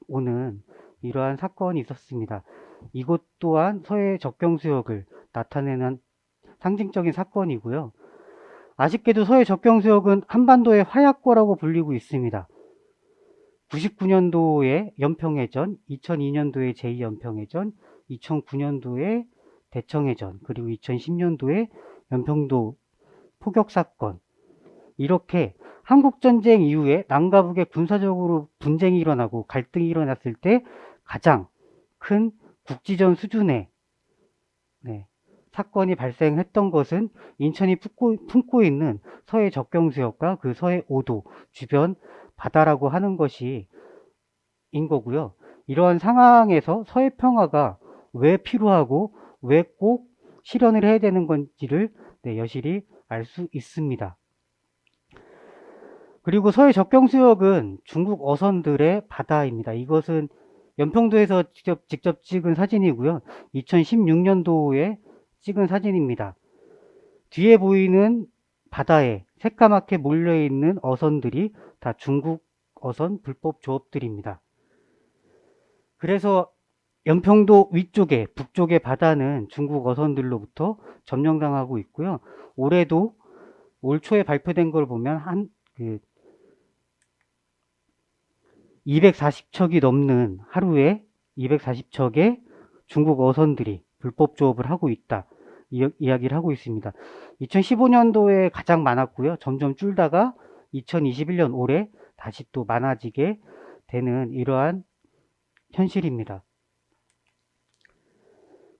오는 이러한 사건이 있었습니다. 이것 또한 서해 접경수역을 나타내는 상징적인 사건이고요. 아쉽게도 서해 접경수역은 한반도의 화약고라고 불리고 있습니다. 99년도에 연평해전, 2002년도에 제2연평해전, 2009년도에 대청해전, 그리고 2010년도에 연평도 포격사건, 이렇게 한국전쟁 이후에 남과 북에 군사적으로 분쟁이 일어나고 갈등이 일어났을 때 가장 큰 국지전 수준의 사건이 발생했던 것은 인천이 품고 있는 서해 접경수역과 그 서해 5도 주변 바다라고 하는 것이 인 거고요. 이러한 상황에서 서해 평화가 왜 필요하고 왜 꼭 실현을 해야 되는 건지를 여실히 알 수 있습니다. 그리고 서해 접경수역은 중국 어선들의 바다입니다. 이것은 연평도에서 직접 찍은 사진이고요. 2016년도에 찍은 사진입니다. 뒤에 보이는 바다에 새까맣게 몰려있는 어선들이 다 중국 어선 불법 조업들입니다. 그래서 연평도 위쪽에 북쪽의 바다는 중국 어선들로부터 점령당하고 있고요. 올해도 올 초에 발표된 걸 보면 240척이 넘는, 하루에 240척의 중국 어선들이 불법 조업을 하고 있다, 이야기를 하고 있습니다. 2015년도에 가장 많았고요. 점점 줄다가 2021년 올해 다시 또 많아지게 되는 이러한 현실입니다.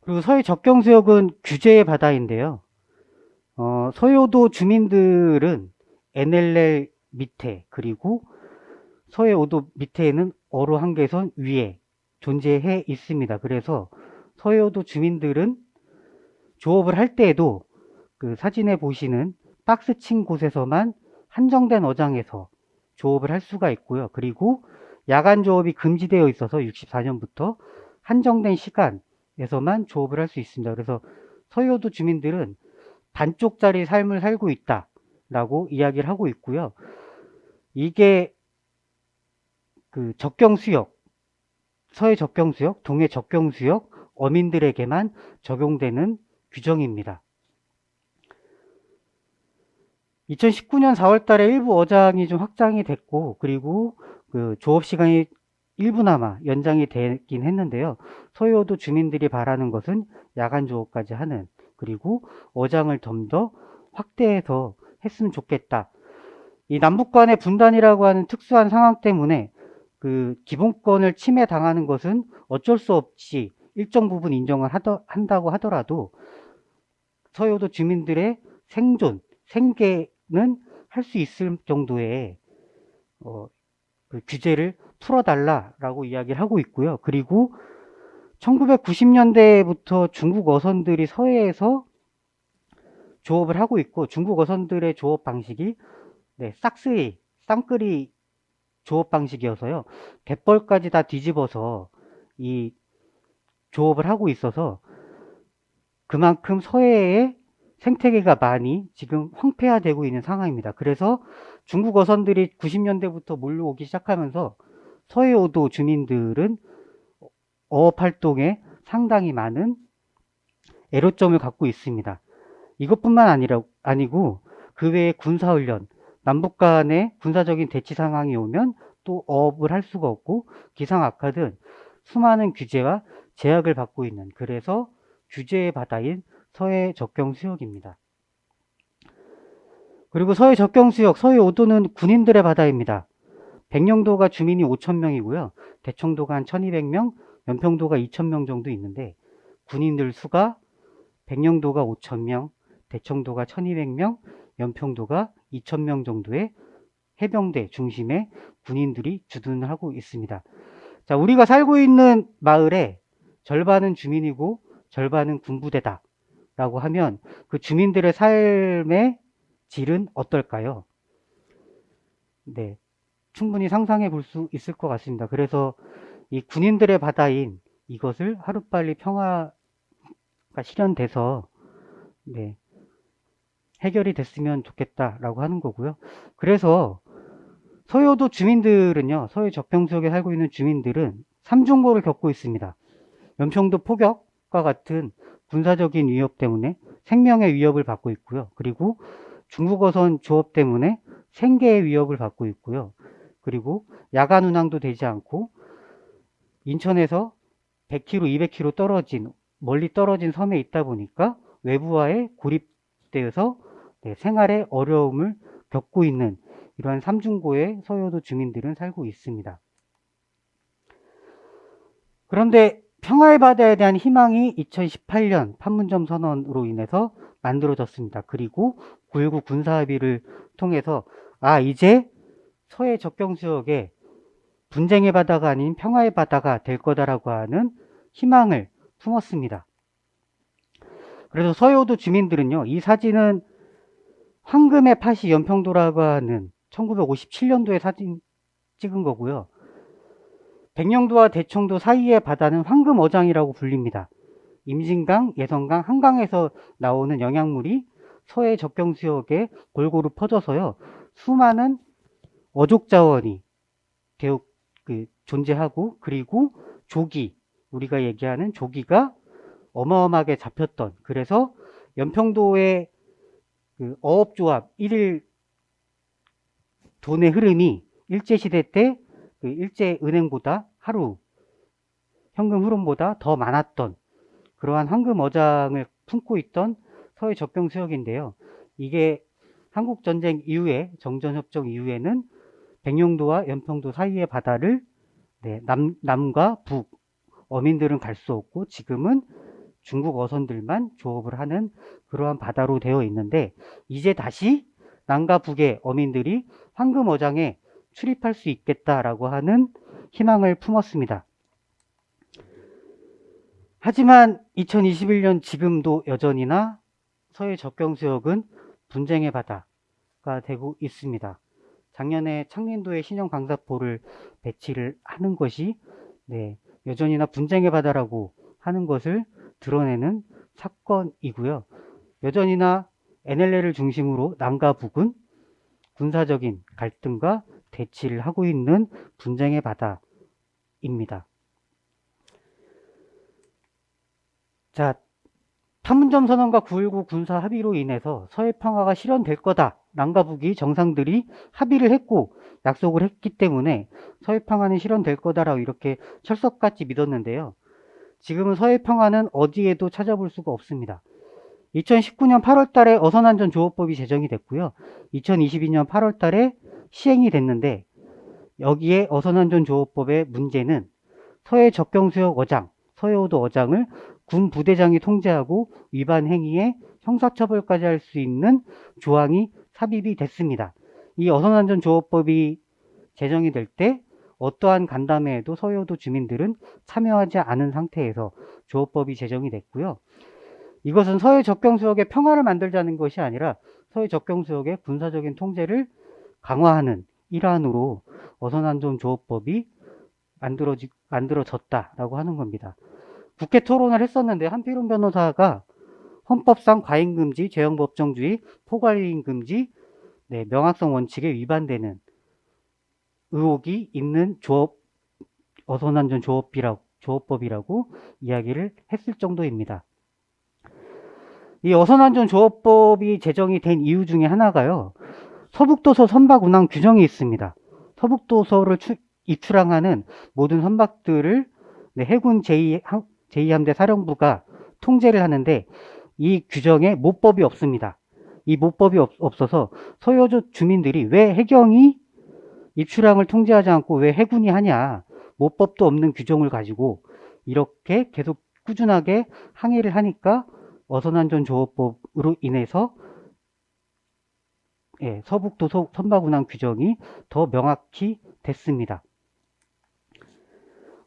그리고 서해 접경수역은 규제의 바다인데요. 서해오도 주민들은 NLL 밑에, 그리고 서해 5도 밑에는 어로 한계선 위에 존재해 있습니다. 그래서 서해 5도 주민들은 조업을 할 때에도 그 사진에 보시는 박스 친 곳에서만 한정된 어장에서 조업을 할 수가 있고요. 그리고 야간 조업이 금지되어 있어서 64년부터 한정된 시간에서만 조업을 할 수 있습니다. 그래서 서해 5도 주민들은 반쪽짜리 삶을 살고 있다라고 이야기를 하고 있고요. 이게 그 접경수역, 서해 접경수역, 동해 접경수역 어민들에게만 적용되는 규정입니다. 2019년 4월 달에 일부 어장이 좀 확장이 됐고, 그리고 그 조업 시간이 일부나마 연장이 되긴 했는데요. 서해오도 주민들이 바라는 것은 야간 조업까지 하는, 그리고 어장을 좀 더 확대해서 했으면 좋겠다. 이 남북 간의 분단이라고 하는 특수한 상황 때문에 그 기본권을 침해당하는 것은 어쩔 수 없이 일정 부분 인정을 한다고 하더라도 서해오도 주민들의 생존, 생계는 할 수 있을 정도의 그 규제를 풀어달라라고 이야기를 하고 있고요. 그리고 1990년대부터 중국 어선들이 서해에서 조업을 하고 있고, 중국 어선들의 조업 방식이 쌍끌이 조업 방식이어서요. 갯벌까지 다 뒤집어서 이 조업을 하고 있어서 그만큼 서해의 생태계가 많이 지금 황폐화되고 있는 상황입니다. 그래서 중국 어선들이 90년대부터 몰려오기 시작하면서 서해오도 주민들은 어업 활동에 상당히 많은 애로점을 갖고 있습니다. 이것뿐만 아니고 그 외에 군사훈련, 남북 간의 군사적인 대치 상황이 오면 또 어업을 할 수가 없고 기상악화 등 수많은 규제와 제약을 받고 있는, 그래서 규제의 바다인 서해 접경수역입니다. 그리고 서해 접경수역, 서해 5도는 군인들의 바다입니다. 백령도가 주민이 5,000명이고요. 대청도가 한 1,200명, 연평도가 2,000명 정도 있는데 군인들 수가 백령도가 5,000명, 대청도가 1,200명, 연평도가 2,000명 정도의 해병대 중심의 군인들이 주둔을 하고 있습니다. 자, 우리가 살고 있는 마을에 절반은 주민이고 절반은 군부대다 라고 하면 그 주민들의 삶의 질은 어떨까요? 네, 충분히 상상해 볼 수 있을 것 같습니다. 그래서 이 군인들의 바다인 이것을 하루빨리 평화가 실현돼서 네, 해결이 됐으면 좋겠다라고 하는 거고요. 그래서 서해오도 주민들은요, 서해 적평지역에 살고 있는 주민들은 삼중고를 겪고 있습니다. 연평도 포격과 같은 군사적인 위협 때문에 생명의 위협을 받고 있고요. 그리고 중국어선 조업 때문에 생계의 위협을 받고 있고요. 그리고 야간 운항도 되지 않고 인천에서 100km, 200km 멀리 떨어진 섬에 있다 보니까 외부와의 고립되어서 생활에 어려움을 겪고 있는 이러한 삼중고의 서해오도 주민들은 살고 있습니다. 그런데 평화의 바다에 대한 희망이 2018년 판문점 선언으로 인해서 만들어졌습니다. 그리고 9.19 군사합의를 통해서 이제 서해 적경지역에 분쟁의 바다가 아닌 평화의 바다가 될 거다라고 하는 희망을 품었습니다. 그래서 서해오도 주민들은요, 이 사진은 황금의 팥이 연평도라고 하는 1957년도에 사진 찍은 거고요. 백령도와 대청도 사이의 바다는 황금어장이라고 불립니다. 임진강, 예성강, 한강에서 나오는 영양물이 서해 적경지역에 골고루 퍼져서요, 수많은 어족 자원이 존재하고, 그리고 조기, 우리가 얘기하는 조기가 어마어마하게 잡혔던, 그래서 연평도의 어업조합 일일 돈의 흐름이 일제시대 때 일제은행보다 하루 현금 흐름보다 더 많았던 그러한 황금어장을 품고 있던 서해 적경지역인데요. 이게 한국전쟁 이후에, 정전협정 이후에는 백령도와 연평도 사이의 바다를 남과 북 어민들은 갈 수 없고 지금은 중국 어선들만 조업을 하는 그러한 바다로 되어 있는데, 이제 다시 남과 북의 어민들이 황금어장에 출입할 수 있겠다라고 하는 희망을 품었습니다. 하지만 2021년 지금도 여전히나 서해 적경지역은 분쟁의 바다가 되고 있습니다. 작년에 창린도에 신형 방사포를 배치를 하는 것이 여전히나 분쟁의 바다라고 하는 것을 드러내는 사건이고요. 여전히나 NLL을 중심으로 남과 북은 군사적인 갈등과 대치를 하고 있는 분쟁의 바다입니다. 자, 판문점 선언과 9.19 군사 합의로 인해서 서해 평화가 실현될 거다. 남과 북이 정상들이 합의를 했고 약속을 했기 때문에 서해 평화는 실현될 거다라고 이렇게 철석같이 믿었는데요. 지금은 서해 평화는 어디에도 찾아볼 수가 없습니다. 2019년 8월 달에 어선안전조업법이 제정이 됐고요. 2022년 8월 달에 시행이 됐는데, 여기에 어선안전조업법의 문제는 서해 적경수역 어장, 서해오도 어장을 군 부대장이 통제하고 위반 행위에 형사처벌까지 할 수 있는 조항이 삽입이 됐습니다. 이 어선안전조업법이 제정이 될 때 어떠한 간담회에도 서해오도 주민들은 참여하지 않은 상태에서 조업법이 제정이 됐고요. 이것은 서해 적경수역의 평화를 만들자는 것이 아니라 서해 적경수역의 군사적인 통제를 강화하는 일환으로 어선안전조업법이 만들어졌다라고 하는 겁니다. 국회 토론을 했었는데 한필훈 변호사가 헌법상 과잉금지, 재형법정주의, 포괄이익금지, 명확성 원칙에 위반되는 의혹이 있는 어선안전조업법이라고 이야기를 했을 정도입니다. 이 어선안전조업법이 제정이 된 이유 중에 하나가요, 서북도서 선박 운항 규정이 있습니다. 서북도서를 입출항하는 모든 선박들을 해군 제2함대 사령부가 통제를 하는데, 이 규정에 모법이 없습니다. 이 모법이 없어서 서해오도 주민들이 왜 해경이 입출항을 통제하지 않고 왜 해군이 하냐, 모법도 없는 규정을 가지고 이렇게 계속 꾸준하게 항의를 하니까 어선안전조업법으로 인해서 서북도 선박운항 규정이 더 명확히 됐습니다.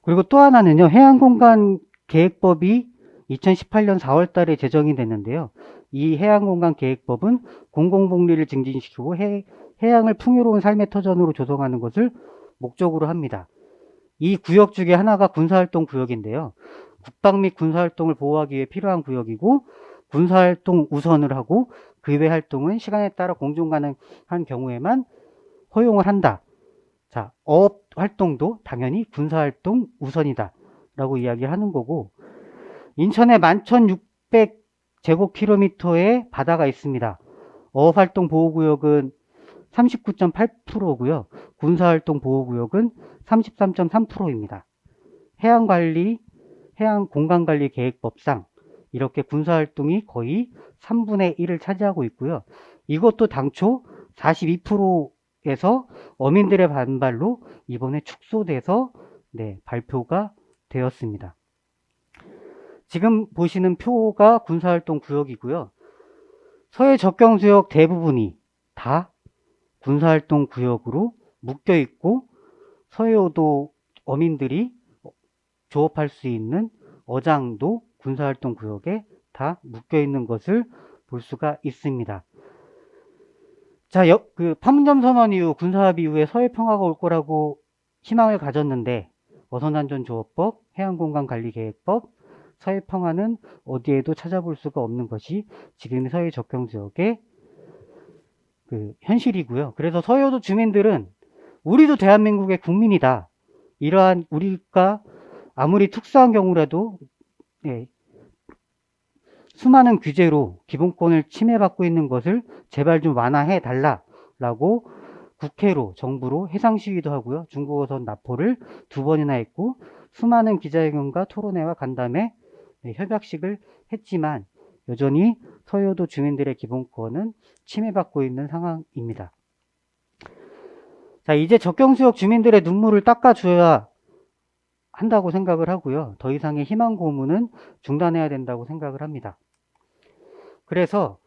그리고 또 하나는요, 해양공간계획법이 2018년 4월 달에 제정이 됐는데요. 이 해양공간계획법은 공공복리를 증진시키고 해양을 풍요로운 삶의 터전으로 조성하는 것을 목적으로 합니다. 이 구역 중에 하나가 군사활동 구역인데요. 국방 및 군사활동을 보호하기 위해 필요한 구역이고, 군사활동 우선을 하고 그 외 활동은 시간에 따라 공중 가능한 경우에만 허용을 한다. 자, 어업 활동도 당연히 군사활동 우선이다 라고 이야기하는 거고, 인천에 11,600제곱킬로미터의 바다가 있습니다. 어업활동 보호구역은 39.8%고요. 군사활동 보호구역은 33.3%입니다. 해양공간관리계획법상 이렇게 군사활동이 거의 3분의 1을 차지하고 있고요. 이것도 당초 42%에서 어민들의 반발로 이번에 축소돼서 발표가 되었습니다. 지금 보시는 표가 군사활동 구역이고요. 서해 접경지역 대부분이 다 군사활동 구역으로 묶여 있고, 서해오도 어민들이 조업할 수 있는 어장도 군사활동 구역에 다 묶여 있는 것을 볼 수가 있습니다. 자, 판문점 선언 이후 군사합의 이후에 서해 평화가 올 거라고 희망을 가졌는데, 어선안전조업법, 해양공간관리계획법, 서해 평화는 어디에도 찾아볼 수가 없는 것이 지금 서해 접경지역의 현실이고요. 그래서 서해오도 주민들은 우리도 대한민국의 국민이다. 이러한 우리가 아무리 특수한 경우라도 수많은 규제로 기본권을 침해받고 있는 것을 제발 좀 완화해 달라라고 국회로, 정부로 해상 시위도 하고요. 중국어선 납포를 2번이나 했고, 수많은 기자회견과 토론회와 간담회, 협약식을 했지만 여전히 서해오도 주민들의 기본권은 침해받고 있는 상황입니다. 자, 이제 접경지역 주민들의 눈물을 닦아줘야 한다고 생각을 하고요. 더 이상의 희망 고문은 중단해야 된다고 생각을 합니다. 그래서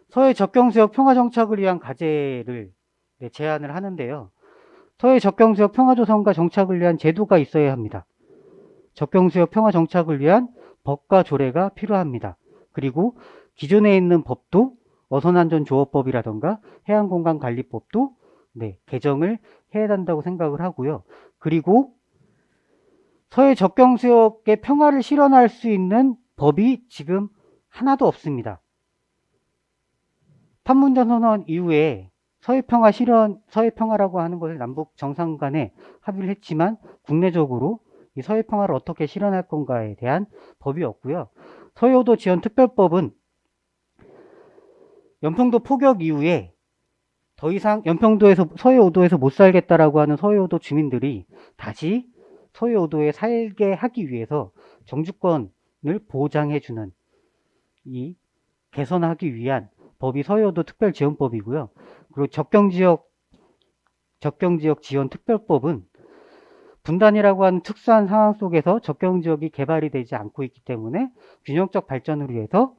서해 접경지역 평화정착을 위한 과제를 제안을 하는데요. 서해 접경지역 평화조성과 정착을 위한 제도가 있어야 합니다. 접경지역 평화정착을 위한 법과 조례가 필요합니다. 그리고 기존에 있는 법도 어선안전조업법이라던가 해양공간관리법도 개정을 해야 한다고 생각을 하고요. 그리고 서해 접경지역의 평화를 실현할 수 있는 법이 지금 하나도 없습니다. 판문점 선언 이후에 서해평화라고 하는 것을 남북 정상 간에 합의를 했지만 국내적으로 이 서해평화를 어떻게 실현할 건가에 대한 법이 없고요. 서해오도 지원특별법은 연평도 포격 이후에 더 이상 연평도에서 서해오도에서 못 살겠다라고 하는 서해오도 주민들이 다시 서해오도에 살게 하기 위해서 정주권을 보장해주는 이 개선하기 위한 법이 서해오도 특별지원법이고요. 그리고 접경지역 지원특별법은 분단이라고 하는 특수한 상황 속에서 접경지역이 개발이 되지 않고 있기 때문에 균형적 발전을 위해서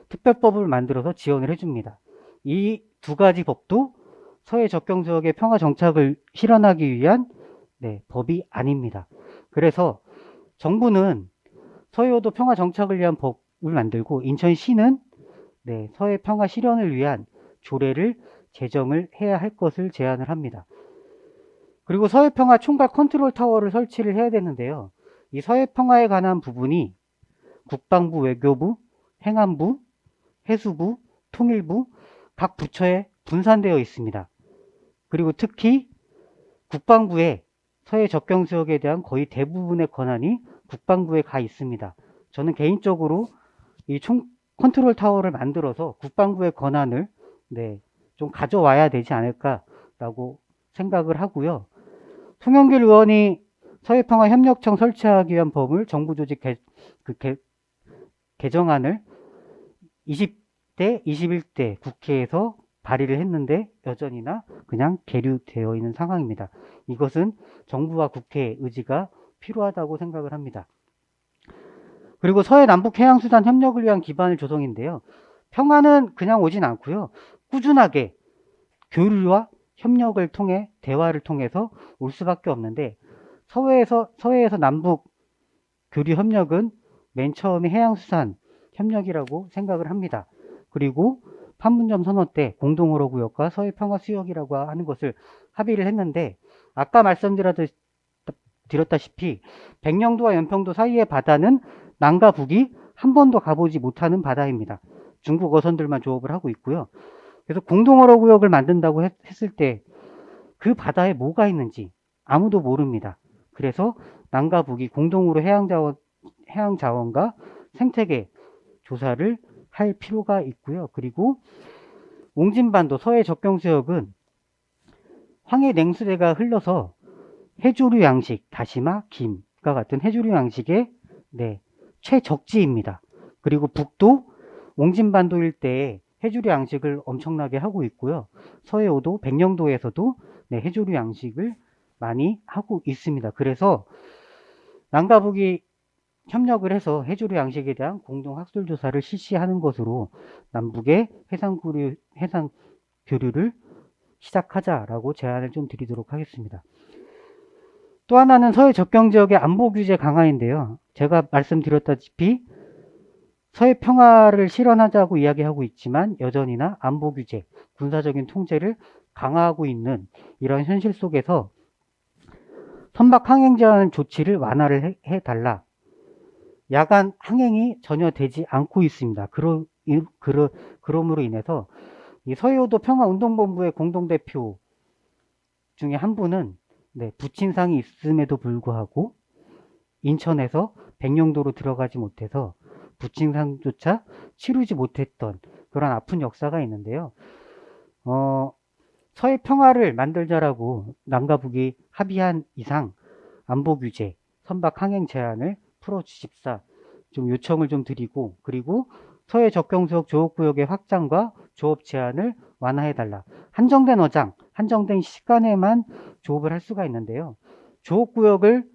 특별법을 만들어서 지원을 해줍니다. 이 두 가지 법도 서해 접경지역의 평화 정착을 실현하기 위한 법이 아닙니다. 그래서 정부는 서해오도 평화 정착을 위한 법을 만들고 인천시는 서해 평화 실현을 위한 조례를 제정을 해야 할 것을 제안을 합니다. 그리고 서해 평화 총괄 컨트롤 타워를 설치를 해야 되는데요. 이 서해 평화에 관한 부분이 국방부, 외교부, 행안부, 해수부, 통일부 각 부처에 분산되어 있습니다. 그리고 특히 국방부에 서해 접경지역에 대한 거의 대부분의 권한이 국방부에 가 있습니다. 저는 개인적으로 이 컨트롤 타워를 만들어서 국방부의 권한을 좀 가져와야 되지 않을까라고 생각을 하고요. 송영길 의원이 서해평화협력청 설치하기 위한 법을 정부 조직 개정안을 20대, 21대 국회에서 발의를 했는데 여전히나 그냥 계류되어 있는 상황입니다. 이것은 정부와 국회의 의지가 필요하다고 생각을 합니다. 그리고 서해 남북 해양수단 협력을 위한 기반을 조성인데요. 평화는 그냥 오진 않고요. 꾸준하게 교류와 협력을 통해 대화를 통해서 올 수밖에 없는데 서해에서 남북 교류 협력은 맨 처음에 해양수산 협력이라고 생각을 합니다. 그리고 판문점 선언 때 공동어로 구역과 서해 평화 수역이라고 하는 것을 합의를 했는데 아까 말씀드렸다시피 백령도와 연평도 사이의 바다는 남과 북이 한 번도 가보지 못하는 바다입니다. 중국 어선들만 조업을 하고 있고요. 그래서 공동어로 구역을 만든다고 했을 때 그 바다에 뭐가 있는지 아무도 모릅니다. 그래서 남과 북이 공동으로 해양 자원과 생태계 조사를 할 필요가 있고요. 그리고 옹진반도 서해 적경수역은 황해 냉수대가 흘러서 해조류 양식, 다시마, 김과 같은 해조류 양식의 최적지입니다. 그리고 북도 옹진반도 일대에 해조류 양식을 엄청나게 하고 있고요. 서해오도 백령도에서도 해조류 양식을 많이 하고 있습니다. 그래서 남과 북이 협력을 해서 해조류 양식에 대한 공동 학술 조사를 실시하는 것으로 남북의 해상 교류를 시작하자라고 제안을 좀 드리도록 하겠습니다. 또 하나는 서해 접경 지역의 안보 규제 강화인데요. 제가 말씀드렸다시피 서해 평화를 실현하자고 이야기하고 있지만 여전히나 안보 규제, 군사적인 통제를 강화하고 있는 이런 현실 속에서 선박 항행 제한 조치를 완화를 해달라. 야간 항행이 전혀 되지 않고 있습니다. 그러므로 인해서 이 서해오도 평화운동본부의 공동대표 중에 한 분은 부친상이 있음에도 불구하고 인천에서 백령도로 들어가지 못해서 부친상조차 치르지 못했던 그런 아픈 역사가 있는데요. 서해 평화를 만들자라고 남과 북이 합의한 이상 안보 규제, 선박 항행 제한을 풀어주십사 좀 요청을 좀 드리고, 그리고 서해 적경수역 조업구역의 확장과 조업 제한을 완화해달라. 한정된 어장, 한정된 시간에만 조업을 할 수가 있는데요. 조업구역을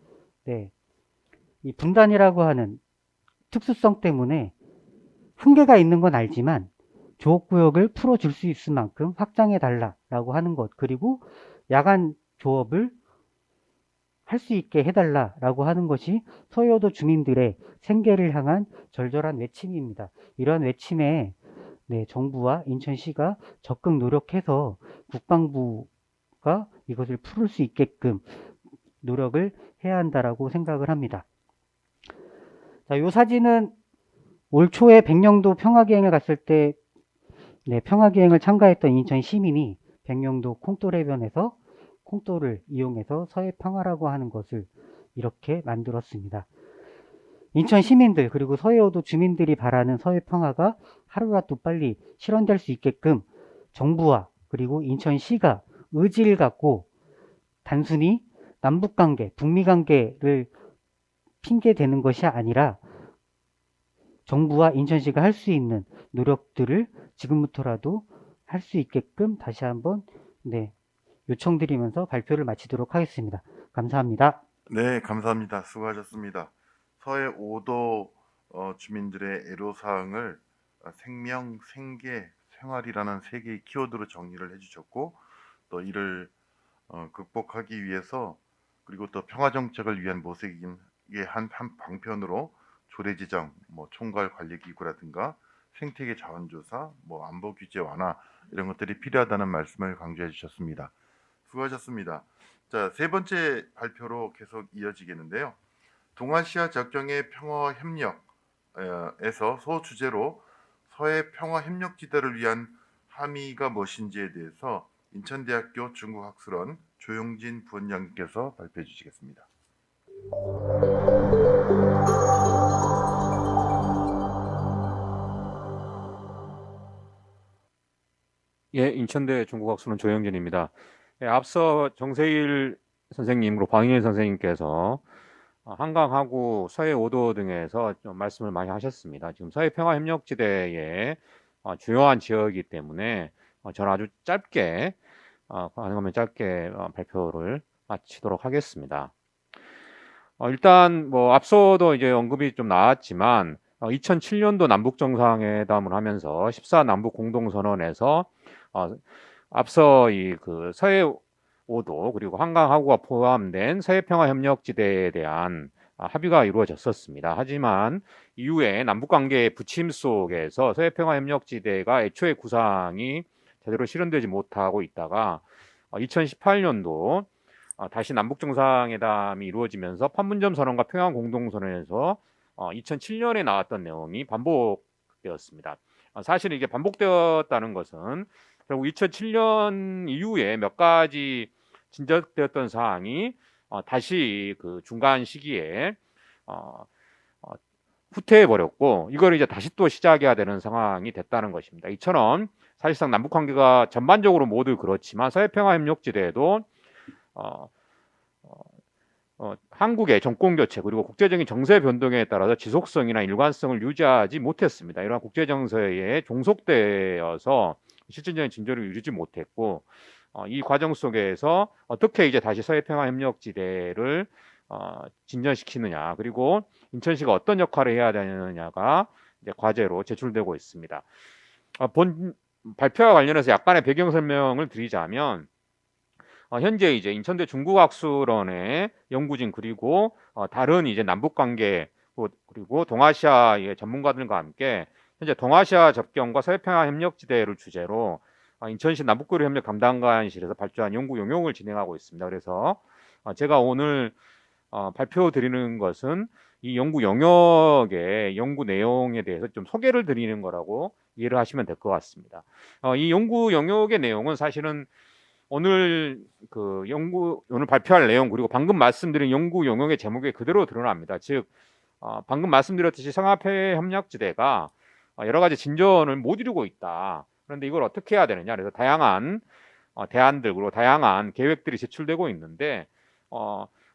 이 분단이라고 하는 특수성 때문에 한계가 있는 건 알지만 조업구역을 풀어줄 수 있을 만큼 확장해달라라고 하는 것, 그리고 야간 조업을 할 수 있게 해달라라고 하는 것이 서해오도 주민들의 생계를 향한 절절한 외침입니다. 이러한 외침에 정부와 인천시가 적극 노력해서 국방부가 이것을 풀을 수 있게끔 노력을 해야 한다라고 생각을 합니다. 자, 이 사진은 올 초에 백령도 평화기행을 갔을 때 평화기행을 참가했던 인천 시민이 백령도 콩돌해변에서 콩돌을 이용해서 서해 평화라고 하는 것을 이렇게 만들었습니다. 인천 시민들 그리고 서해오도 주민들이 바라는 서해 평화가 하루라도 빨리 실현될 수 있게끔 정부와 그리고 인천시가 의지를 갖고 단순히 남북관계, 북미관계를 핑계대는 것이 아니라 정부와 인천시가 할 수 있는 노력들을 지금부터라도 할 수 있게끔 다시 한번 요청드리면서 발표를 마치도록 하겠습니다. 감사합니다. 네, 감사합니다. 수고하셨습니다. 서해 5도 주민들의 애로사항을 생명, 생계, 생활이라는 세 개의 키워드로 정리를 해주셨고, 또 이를 극복하기 위해서 그리고 또 평화정책을 위한 모색의 한 방편으로 조례지정, 총괄 관리기구라든가 생태계 자원조사, 안보 규제 완화 이런 것들이 필요하다는 말씀을 강조해 주셨습니다. 수고하셨습니다. 자, 세 번째 발표로 계속 이어지겠는데요. 동아시아 접경의 평화와 협력에서 소주제로 서해 평화 협력지대를 위한 함의가 무엇인지에 대해서 인천대학교 중국학술원 조용진 부원장님께서 발표해 주시겠습니다. 예, 인천대 중국학술원 조영진입니다. 예, 앞서 정세일 선생님, 그리고 방인일 선생님께서 한강하고 서해 5도 등에서 좀 말씀을 많이 하셨습니다. 지금 서해 평화협력지대의 주요한 지역이기 때문에 저는 아주 짧게, 가능하면 짧게 발표를 마치도록 하겠습니다. 일단 뭐 앞서도 이제 언급이 좀 나왔지만 2007년도 남북 정상회담을 하면서 14 남북 공동선언에서 앞서 이 그 서해 5도 그리고 한강 하구가 포함된 서해 평화 협력지대에 대한 합의가 이루어졌었습니다. 하지만 이후에 남북 관계의 부침 속에서 서해 평화 협력지대가 애초에 구상이 제대로 실현되지 못하고 있다가 2018년도 다시 남북 정상회담이 이루어지면서 판문점 선언과 평양 공동선언에서 2007년에 나왔던 내용이 반복되었습니다. 사실 이게 반복되었다는 것은 결국 2007년 이후에 몇 가지 진전되었던 사항이 다시 그 중간 시기에 후퇴해 버렸고 이걸 이제 다시 또 시작해야 되는 상황이 됐다는 것입니다. 이처럼 사실상 남북 관계가 전반적으로 모두 그렇지만 서해평화협력지대에도 한국의 정권 교체 그리고 국제적인 정세 변동에 따라서 지속성이나 일관성을 유지하지 못했습니다. 이러한 국제 정세에 종속되어서 실질적인 진전을 이루지 못했고 이 과정 속에서 어떻게 이제 다시 서해평화협력지대를 진전시키느냐 그리고 인천시가 어떤 역할을 해야 되느냐가 이제 과제로 제출되고 있습니다. 본 발표와 관련해서 약간의 배경 설명을 드리자면 현재 이제 인천대 중국학술원의 연구진 그리고 다른 이제 남북 관계 그리고 동아시아의 전문가들과 함께 현재 동아시아 접경과 서해평화 협력지대를 주제로 인천시 남북거리 협력 담당관실에서 발주한 연구 용역을 진행하고 있습니다. 그래서 제가 오늘 발표 드리는 것은 이 연구 영역의 연구 내용에 대해서 좀 소개를 드리는 거라고 이해를 하시면 될 것 같습니다. 이 연구 영역의 내용은 사실은 오늘 오늘 발표할 내용 그리고 방금 말씀드린 연구 용역의 제목에 그대로 드러납니다. 즉 방금 말씀드렸듯이 성합해 협력지대가 여러 가지 진전을 못 이루고 있다. 그런데 이걸 어떻게 해야 되느냐? 그래서 다양한 대안들 그리고 다양한 계획들이 제출되고 있는데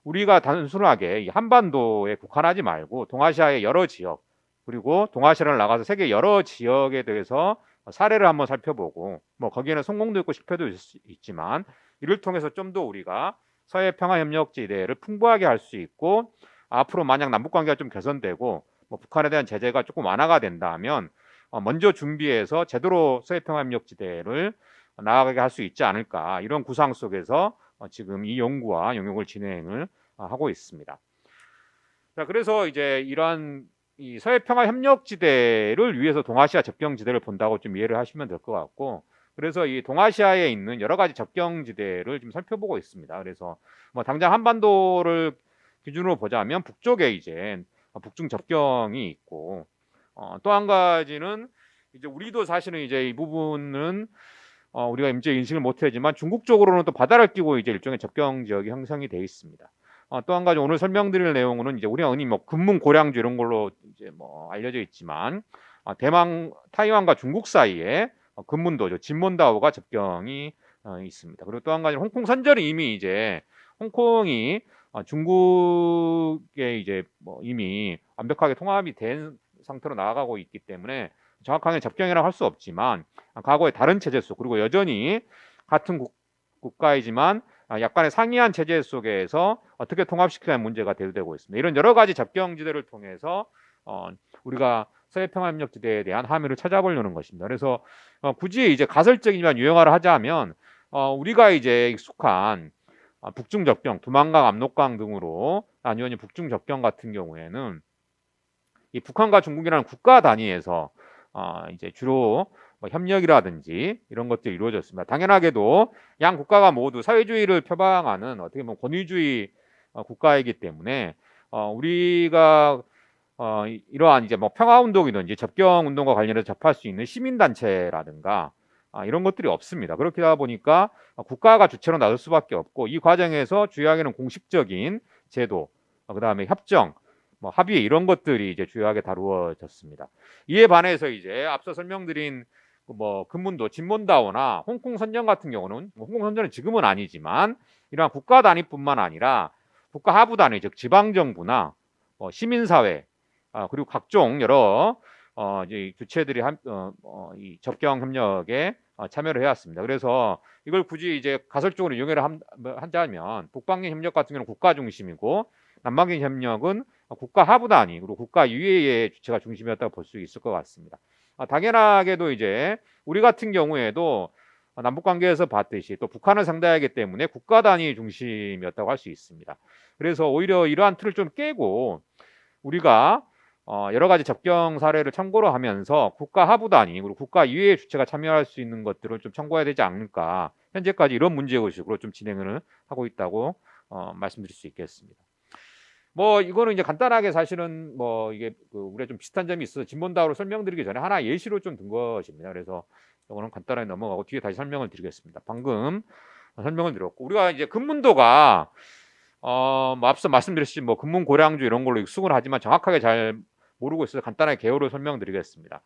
우리가 단순하게 이 한반도에 국한하지 말고 동아시아의 여러 지역 그리고 동아시아를 나가서 세계 여러 지역에 대해서 사례를 한번 살펴보고 뭐 거기에는 성공도 있고 실패도 있지만 이를 통해서 좀 더 우리가 서해 평화 협력지대를 풍부하게 할 수 있고 앞으로 만약 남북 관계가 좀 개선되고 뭐 북한에 대한 제재가 조금 완화가 된다면 먼저 준비해서 제대로 서해 평화 협력지대를 나아가게 할 수 있지 않을까 이런 구상 속에서 지금 이 연구와 용역을 진행을 하고 있습니다. 자, 그래서 이제 이러한 이 서해평화 협력지대를 위해서 동아시아 접경지대를 본다고 좀 이해를 하시면 될 것 같고 그래서 이 동아시아에 있는 여러 가지 접경지대를 좀 살펴보고 있습니다. 그래서 뭐 당장 한반도를 기준으로 보자면 북쪽에 이제 북중 접경이 있고 또 한 가지는 이제 우리도 사실은 이제 이 부분은 우리가 이제 인식을 못하지만 중국 쪽으로는 또 바다를 끼고 이제 일종의 접경 지역이 형성이 돼 있습니다. 또 한 가지 오늘 설명드릴 내용은 이제 우리가 흔히 뭐 금문 고량주 이런 걸로 이제 뭐 알려져 있지만 대만 타이완과 중국 사이에 금문도죠 진몬다오가 접경이 있습니다. 그리고 또 한 가지는 홍콩 선절이 이미 이제 홍콩이 중국에 이제 뭐 이미 완벽하게 통합이 된 상태로 나아가고 있기 때문에 정확하게 접경이라고 할 수 없지만 과거의 다른 체제 속 그리고 여전히 같은 국가이지만 약간의 상이한 체제 속에서 어떻게 통합시키는 문제가 대두되고 있습니다. 이런 여러 가지 접경지대를 통해서 우리가 서해평화협력지대에 대한 함의를 찾아보려는 것입니다. 그래서 굳이 이제 가설적이지만 유형화를 하자면 우리가 이제 익숙한 북중 접경, 두만강, 압록강 등으로 아니면 북중 접경 같은 경우에는 이 북한과 중국이라는 국가 단위에서 이제 주로 뭐 협력이라든지 이런 것들이 이루어졌습니다. 당연하게도 양 국가가 모두 사회주의를 표방하는 어떻게 보면 권위주의 국가이기 때문에 우리가 이러한 이제 뭐 평화운동이든지 접경운동과 관련해서 접할 수 있는 시민단체라든가 이런 것들이 없습니다. 그렇다 보니까 국가가 주체로 나설 수밖에 없고 이 과정에서 주요하게는 공식적인 제도, 그다음에 협정, 뭐 합의 이런 것들이 이제 주요하게 다루어졌습니다. 이에 반해서 이제 앞서 설명드린 뭐 금문도, 진몬다오나 홍콩 선전 같은 경우는 뭐 홍콩 선전은 지금은 아니지만 이러한 국가 단위뿐만 아니라 국가 하부 단위 즉 지방 정부나 시민사회 그리고 각종 여러 이제 주체들이 이 접경 협력에 참여를 해왔습니다. 그래서 이걸 굳이 이제 가설적으로 이용을 하자면 북방의 협력 같은 경우는 국가 중심이고 남북한 협력은 국가 하부 단위 그리고 국가 이외의 주체가 중심이었다고 볼 수 있을 것 같습니다. 당연하게도 이제 우리 같은 경우에도 남북 관계에서 봤듯이 또 북한을 상대하기 때문에 국가 단위 중심이었다고 할 수 있습니다. 그래서 오히려 이러한 틀을 좀 깨고 우리가 여러 가지 접경 사례를 참고로 하면서 국가 하부 단위 그리고 국가 이외의 주체가 참여할 수 있는 것들을 좀 참고해야 되지 않을까. 현재까지 이런 문제의식으로 좀 진행을 하고 있다고 말씀드릴 수 있겠습니다. 뭐 이거는 이제 간단하게 사실은 뭐 이게 우리가 좀 비슷한 점이 있어서 진본다우로 설명드리기 전에 하나 예시로 좀 든 것입니다. 그래서 이거는 간단하게 넘어가고 뒤에 다시 설명을 드리겠습니다. 방금 설명을 드렸고 우리가 이제 금문도가 뭐 앞서 말씀드렸듯이 뭐 금문 고량주 이런 걸로 익숙은 하지만 정확하게 잘 모르고 있어서 간단하게 개요를 설명드리겠습니다.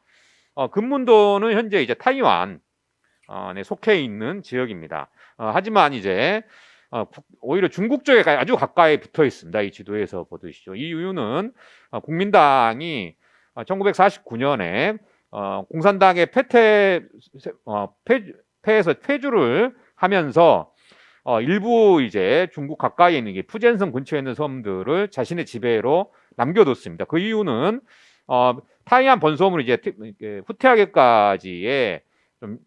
금문도는 현재 이제 타이완에 속해 있는 지역입니다. 하지만 이제 오히려 중국 쪽에 아주 가까이 붙어 있습니다. 이 지도에서 보듯이죠. 이 이유는 국민당이 1949년에 공산당의 패에서 퇴주를 하면서 일부 이제 중국 가까이에 있는 게 푸젠성 근처에 있는 섬들을 자신의 지배로 남겨뒀습니다. 그 이유는 타이완 번섬을 이제 후퇴하기까지의 좀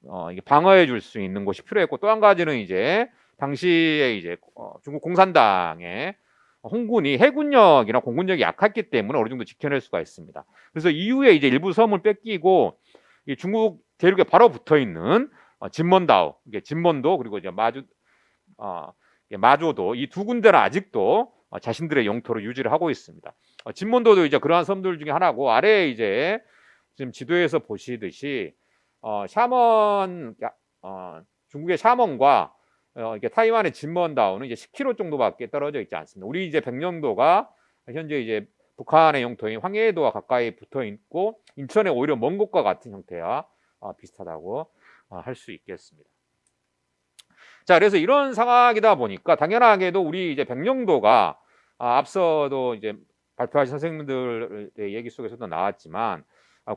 방어해 줄 수 있는 곳이 필요했고 또 한 가지는 이제 당시에 이제 중국 공산당의 홍군이 해군력이나 공군력이 약했기 때문에 어느 정도 지켜낼 수가 있습니다. 그래서 이후에 이제 일부 섬을 뺏기고 이 중국 대륙에 바로 붙어 있는 진먼다오, 이게 진먼도 그리고 이제 마조도 이 두 군데는 아직도 자신들의 영토로 유지를 하고 있습니다. 진먼도도 이제 그러한 섬들 중에 하나고 아래에 이제 지금 지도에서 보시듯이 중국의 샤먼과 이게 타이완의 진먼다오는 이제 10km 정도밖에 떨어져 있지 않습니다. 우리 이제 백령도가 현재 이제 북한의 영토인 황해도와 가까이 붙어 있고 인천의 오히려 먼 곳과 같은 형태와 비슷하다고 할 수 있겠습니다. 자, 그래서 이런 상황이다 보니까 당연하게도 우리 이제 백령도가 앞서도 이제 발표하신 선생님들의 얘기 속에서도 나왔지만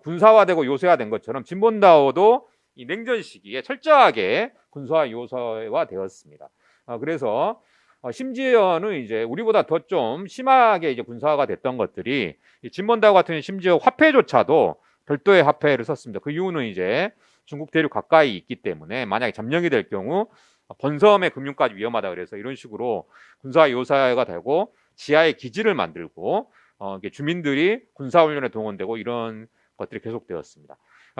군사화되고 요새화된 것처럼 진본다오도 이 냉전 시기에 철저하게 군사화 요새화되었습니다. 그래서 심지어는 이제 우리보다 더 좀 심하게 이제 군사화가 됐던 것들이 진먼다오 같은 심지어 화폐조차도 별도의 화폐를 썼습니다. 그 이유는 이제 중국 대륙 가까이 있기 때문에 만약에 점령이 될 경우 번섬의 금융까지 위험하다 그래서 이런 식으로 군사 요새화가 되고 지하에 기지를 만들고 주민들이 군사훈련에 동원되고 이런 것들이 계속되었습니다.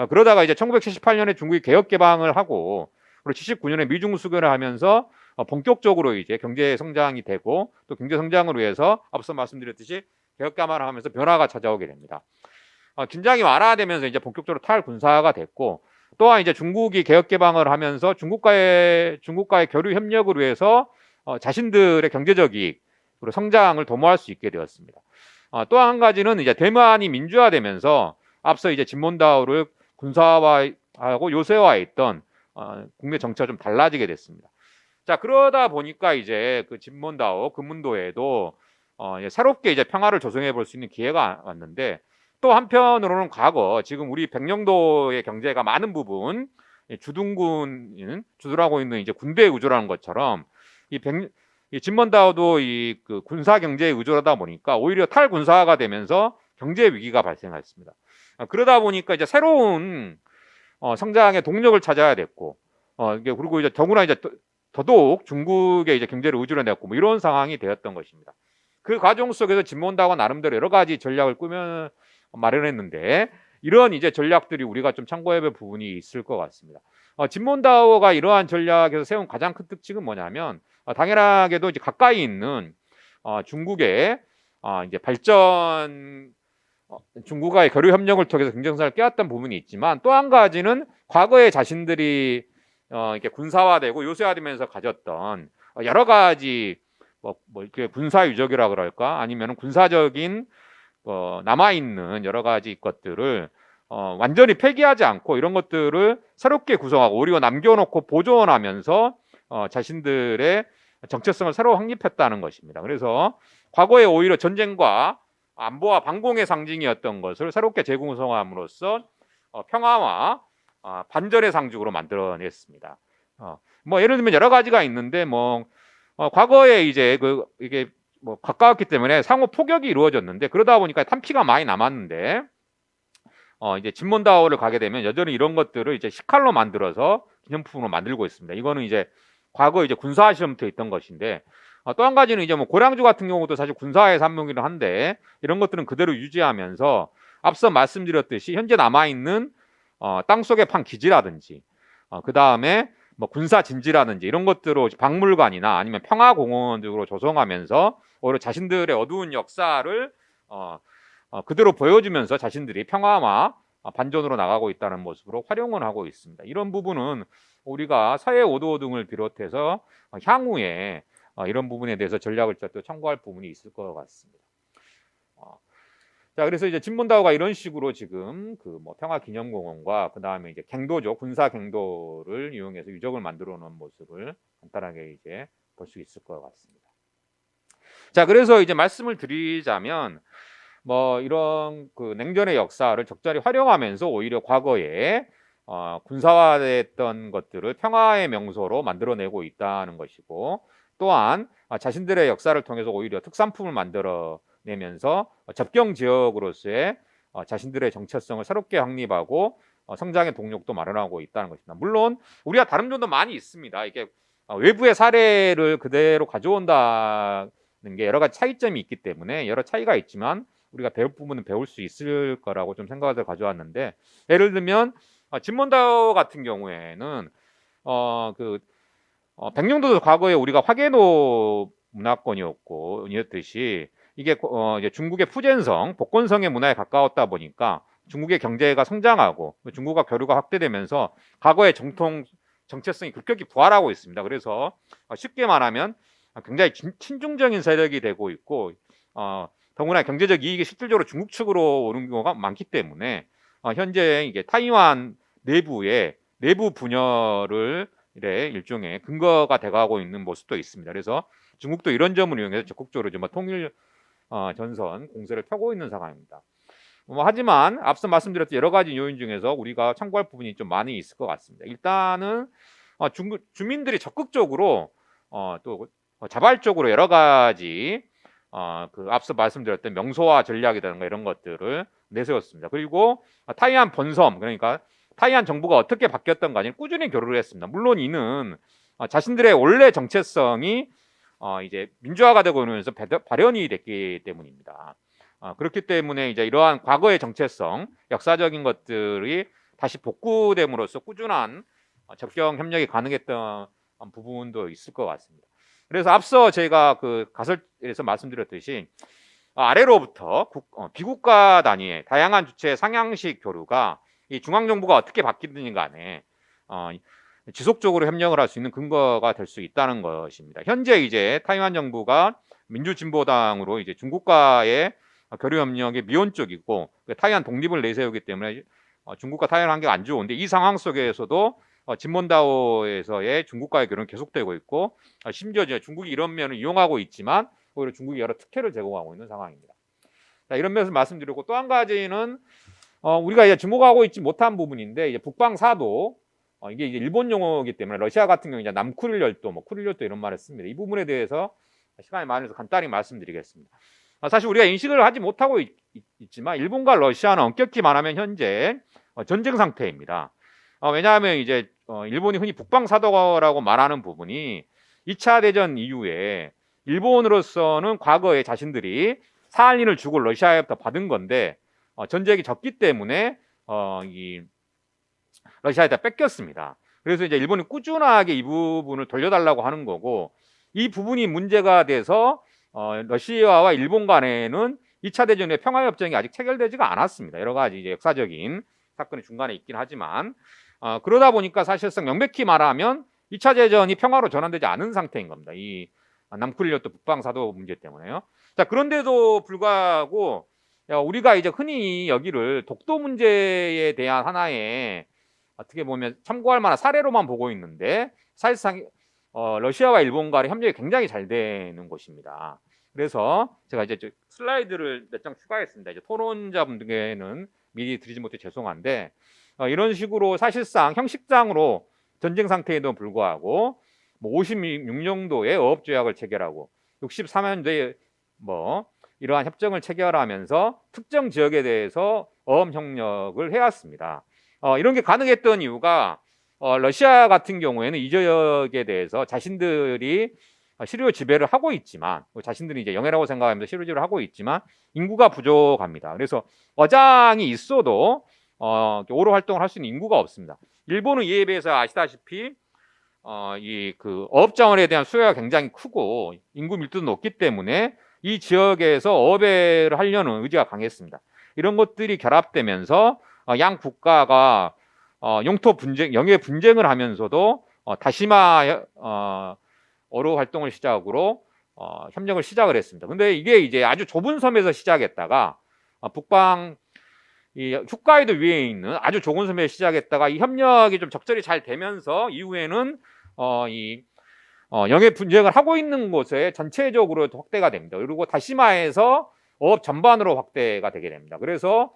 그러다가 이제 1978년에 중국이 개혁 개방을 하고 그리고 79년에 미중 수교를 하면서 본격적으로 이제 경제 성장이 되고 또 경제 성장을 위해서 앞서 말씀드렸듯이 개혁 개방을 하면서 변화가 찾아오게 됩니다. 긴장이 완화되면서 이제 본격적으로 탈군사화가 됐고 또한 이제 중국이 개혁 개방을 하면서 중국과의 교류 협력을 위해서 자신들의 경제적 이익 그리고 성장을 도모할 수 있게 되었습니다. 또 한 가지는 이제 대만이 민주화되면서 앞서 이제 진몬다오를 군사화하고 요새화했던 국내 정치가 좀 달라지게 됐습니다. 자, 그러다 보니까 이제 그 진몬다오 금문도에도 새롭게 이제 평화를 조성해 볼 수 있는 기회가 왔는데 또 한편으로는 과거 지금 우리 백령도의 경제가 많은 부분 주둔군인 주둔하고 있는 이제 군대에 의존하는 것처럼 이 진먼다오도 그 군사 경제에 의존하다 보니까 오히려 탈군사화가 되면서 경제 위기가 발생했습니다. 그러다 보니까 이제 새로운 성장의 동력을 찾아야 됐고 그리고 이제 더구나 이제 더더욱 중국의 이제 경제를 의존해 냈고 뭐 이런 상황이 되었던 것입니다. 그 과정 속에서 진몬다오가 나름대로 여러 가지 전략을 꾸며 마련했는데 이런 이제 전략들이 우리가 좀 참고해볼 부분이 있을 것 같습니다. 진몬다오가 이러한 전략에서 세운 가장 큰 특징은 뭐냐면 당연하게도 이제 가까이 있는 중국의 이제 중국과의 교류 협력을 통해서 경쟁성을 깨웠던 부분이 있지만 또 한 가지는 과거에 자신들이 이렇게 군사화되고 요새화되면서 가졌던 여러 가지 뭐 이렇게 군사 유적이라 그럴까 아니면 군사적인 남아있는 여러 가지 것들을 완전히 폐기하지 않고 이런 것들을 새롭게 구성하고 오히려 남겨놓고 보존하면서 자신들의 정체성을 새로 확립했다는 것입니다. 그래서 과거에 오히려 전쟁과 안보와 반공의 상징이었던 것을 새롭게 재구성함으로써 평화와 반전의 상징으로 만들어냈습니다. 뭐 예를 들면 여러 가지가 있는데 과거에 이제 이게 뭐 가까웠기 때문에 상호 포격이 이루어졌는데 그러다 보니까 탄피가 많이 남았는데 이제 진몬다오를 가게 되면 여전히 이런 것들을 이제 식칼로 만들어서 기념품으로 만들고 있습니다. 이거는 이제 과거 이제 군사 시험터에 있던 것인데 또 한 가지는 이제 뭐 고량주 같은 경우도 사실 군사의 산물이긴 한데 이런 것들은 그대로 유지하면서 앞서 말씀드렸듯이 현재 남아 있는 땅속에 판 기지라든지 그 다음에 뭐 군사 진지라든지 이런 것들을 박물관이나 아니면 평화공원 등으로 조성하면서 오히려 자신들의 어두운 역사를 그대로 보여주면서 자신들이 평화와 반전으로 나가고 있다는 모습으로 활용을 하고 있습니다. 이런 부분은 우리가 서해 오도 등을 비롯해서 향후에 이런 부분에 대해서 전략을 또 참고할 부분이 있을 것 같습니다. 자, 그래서 이제 진몬다오가 이런 식으로 지금 그 뭐 평화기념공원과 그 다음에 이제 갱도죠, 군사 갱도를 이용해서 유적을 만들어 놓은 모습을 간단하게 이제 볼 수 있을 것 같습니다. 자, 그래서 이제 말씀을 드리자면 뭐 이런 그 냉전의 역사를 적절히 활용하면서 오히려 과거에 군사화됐던 것들을 평화의 명소로 만들어내고 있다는 것이고 또한 자신들의 역사를 통해서 오히려 특산품을 만들어내면서 접경 지역으로서의 자신들의 정체성을 새롭게 확립하고 성장의 동력도 마련하고 있다는 것입니다. 물론 우리가 다른 점도 많이 있습니다. 이게 외부의 사례를 그대로 가져온다는 게 여러 가지 차이점이 있기 때문에 여러 차이가 있지만 우리가 배울 부분은 배울 수 있을 거라고 좀 생각해서 가져왔는데 예를 들면 진몬다오 같은 경우에는 백령도도 과거에 우리가 화개노 문화권이었고 이었듯이 이게 이제 중국의 푸젠성, 복건성의 문화에 가까웠다 보니까 중국의 경제가 성장하고 중국과 교류가 확대되면서 과거의 정통 정체성이 급격히 부활하고 있습니다. 그래서 쉽게 말하면 굉장히 친중적인 세력이 되고 있고 더구나 경제적 이익이 실질적으로 중국 측으로 오는 경우가 많기 때문에 현재 이게 타이완 내부의 내부 분열을 일종의 근거가 돼가고 있는 모습도 있습니다. 그래서 중국도 이런 점을 이용해서 적극적으로 좀 통일 전선 공세를 펴고 있는 상황입니다. 하지만 앞서 말씀드렸던 여러 가지 요인 중에서 우리가 참고할 부분이 좀 많이 있을 것 같습니다. 일단은 중국 주민들이 적극적으로 또 자발적으로 여러 가지 그 앞서 말씀드렸던 명소화 전략이라든가 이런 것들을 내세웠습니다. 그리고 타이완 본섬, 그러니까 타이완 정부가 어떻게 바뀌었던 간에 꾸준히 교류를 했습니다. 물론 이는 자신들의 원래 정체성이 이제 민주화가 되고 이러면서 발현이 됐기 때문입니다. 그렇기 때문에 이제 이러한 과거의 정체성, 역사적인 것들이 다시 복구됨으로써 꾸준한 접경 협력이 가능했던 부분도 있을 것 같습니다. 그래서 앞서 제가 그 가설에서 말씀드렸듯이 아래로부터 비국가 단위의 다양한 주체의 상향식 교류가 이 중앙정부가 어떻게 바뀌든지 간에 지속적으로 협력을 할 수 있는 근거가 될 수 있다는 것입니다. 현재 이제 타이완 정부가 민주진보당으로 이제 중국과의 교류 협력이 미온적이고 타이완 독립을 내세우기 때문에 중국과 타이완 관계가 안 좋은데 이 상황 속에서도 진몬다오에서의 중국과의 교류는 계속되고 있고 심지어 이제 중국이 이런 면을 이용하고 있지만 오히려 중국이 여러 특혜를 제공하고 있는 상황입니다. 자, 이런 면에서 말씀드리고 또 한 가지는 우리가 이제 주목하고 있지 못한 부분인데 이제 북방사도 이게 이제 일본 용어이기 때문에 러시아 같은 경우 이제 남쿠릴열도, 뭐 쿠릴열도 이런 말을 씁니다. 이 부분에 대해서 시간이 많아서 간단히 말씀드리겠습니다. 사실 우리가 인식을 하지 못하고 있지만 일본과 러시아는 엄격히 말하면 현재 전쟁 상태입니다. 왜냐하면 이제 일본이 흔히 북방사도라고 말하는 부분이 2차 대전 이후에 일본으로서는 과거에 자신들이 사할린을 주고 러시아에부터 받은 건데 전쟁이 졌기 때문에 이 러시아에다 뺏겼습니다. 그래서 이제 일본이 꾸준하게 이 부분을 돌려달라고 하는 거고 이 부분이 문제가 돼서 러시아와 일본 간에는 2차 대전의 평화협정이 아직 체결되지가 않았습니다. 여러 가지 이제 역사적인 사건이 중간에 있긴 하지만 그러다 보니까 사실상 명백히 말하면 2차 대전이 평화로 전환되지 않은 상태인 겁니다. 이 남쿠릴열도 북방사도 문제 때문에요. 자, 그런데도 불구하고 우리가 이제 흔히 여기를 독도 문제에 대한 하나의 어떻게 보면 참고할 만한 사례로만 보고 있는데 사실상 러시아와 일본 간의 협력이 굉장히 잘 되는 곳입니다. 그래서 제가 이제 슬라이드를 몇 장 추가했습니다. 이제 토론자분들께는 미리 드리지 못해 죄송한데 이런 식으로 사실상 형식상으로 전쟁 상태에도 불구하고 뭐 56년도에 어업조약을 체결하고 63년도에 뭐 이러한 협정을 체결하면서 특정 지역에 대해서 어업 협력을 해왔습니다. 이런 게 가능했던 이유가 러시아 같은 경우에는 이 지역에 대해서 자신들이 실효 지배를 하고 있지만 자신들이 이제 영해라고 생각하면서 실효 지배를 하고 있지만 인구가 부족합니다. 그래서 어장이 있어도 오로 활동을 할 수 있는 인구가 없습니다. 일본은 이에 비해서 아시다시피 이 그 어업자원에 대한 수요가 굉장히 크고 인구 밀도도 높기 때문에 이 지역에서 어업을 하려는 의지가 강했습니다. 이런 것들이 결합되면서 양 국가가 영토 분쟁, 영해 분쟁을 하면서도 다시마 어로 활동을 시작으로 협력을 시작을 했습니다. 근데 이게 이제 아주 좁은 섬에서 시작했다가 북방 이 홋카이도 위에 있는 아주 좁은 섬에서 시작했다가 이 협력이 좀 적절히 잘 되면서 이후에는 영해 분쟁을 하고 있는 곳에 전체적으로 확대가 됩니다. 그리고 다시마에서 어업 전반으로 확대가 되게 됩니다. 그래서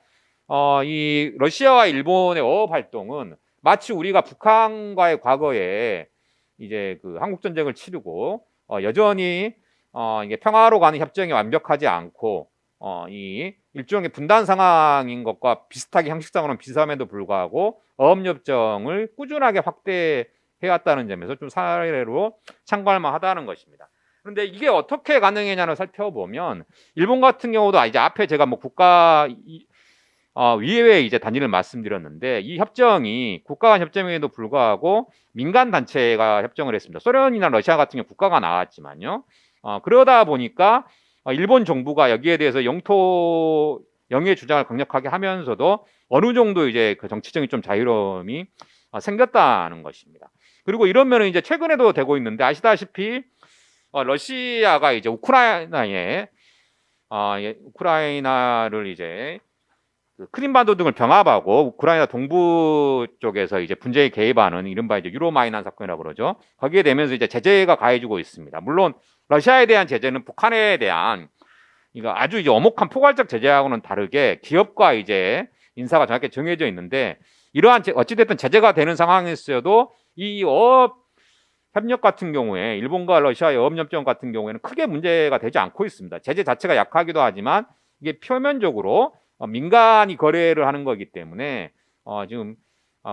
이 러시아와 일본의 어업 활동은 마치 우리가 북한과의 과거에 이제 그 한국 전쟁을 치르고 여전히 이게 평화로 가는 협정이 완벽하지 않고 이 일종의 분단 상황인 것과 비슷하게 형식상으로는 비슷함에도 불구하고 어업협정을 꾸준하게 확대해왔다는 점에서 좀 사례로 참고할 만하다는 것입니다. 그런데 이게 어떻게 가능했냐를 살펴보면 일본 같은 경우도 이제 앞에 제가 뭐 국가 위에 이제 단위를 말씀드렸는데 이 협정이 국가 간 협정에도 불구하고 민간 단체가 협정을 했습니다. 소련이나 러시아 같은 경우 국가가 나왔지만요. 그러다 보니까 일본 정부가 여기에 대해서 영해 주장을 강력하게 하면서도 어느 정도 이제 그 정치적인 좀 자유로움이 생겼다는 것입니다. 그리고 이런 면은 이제 최근에도 되고 있는데 아시다시피 러시아가 이제 우크라이나를 이제 그 크림반도 등을 병합하고 우크라이나 동부 쪽에서 이제 분쟁에 개입하는 이른바 이제 유로마이난 사건이라고 그러죠. 거기에 되면서 이제 제재가 가해지고 있습니다. 물론 러시아에 대한 제재는 북한에 대한 이거 아주 이제 엄혹한 포괄적 제재하고는 다르게 기업과 이제 인사가 정확히 정해져 있는데 이러한 어찌됐든 제재가 되는 상황에서도 이 어업 협력 같은 경우에 일본과 러시아의 어업 협정 같은 경우에는 크게 문제가 되지 않고 있습니다. 제재 자체가 약하기도 하지만 이게 표면적으로 민간이 거래를 하는 거기 때문에 지금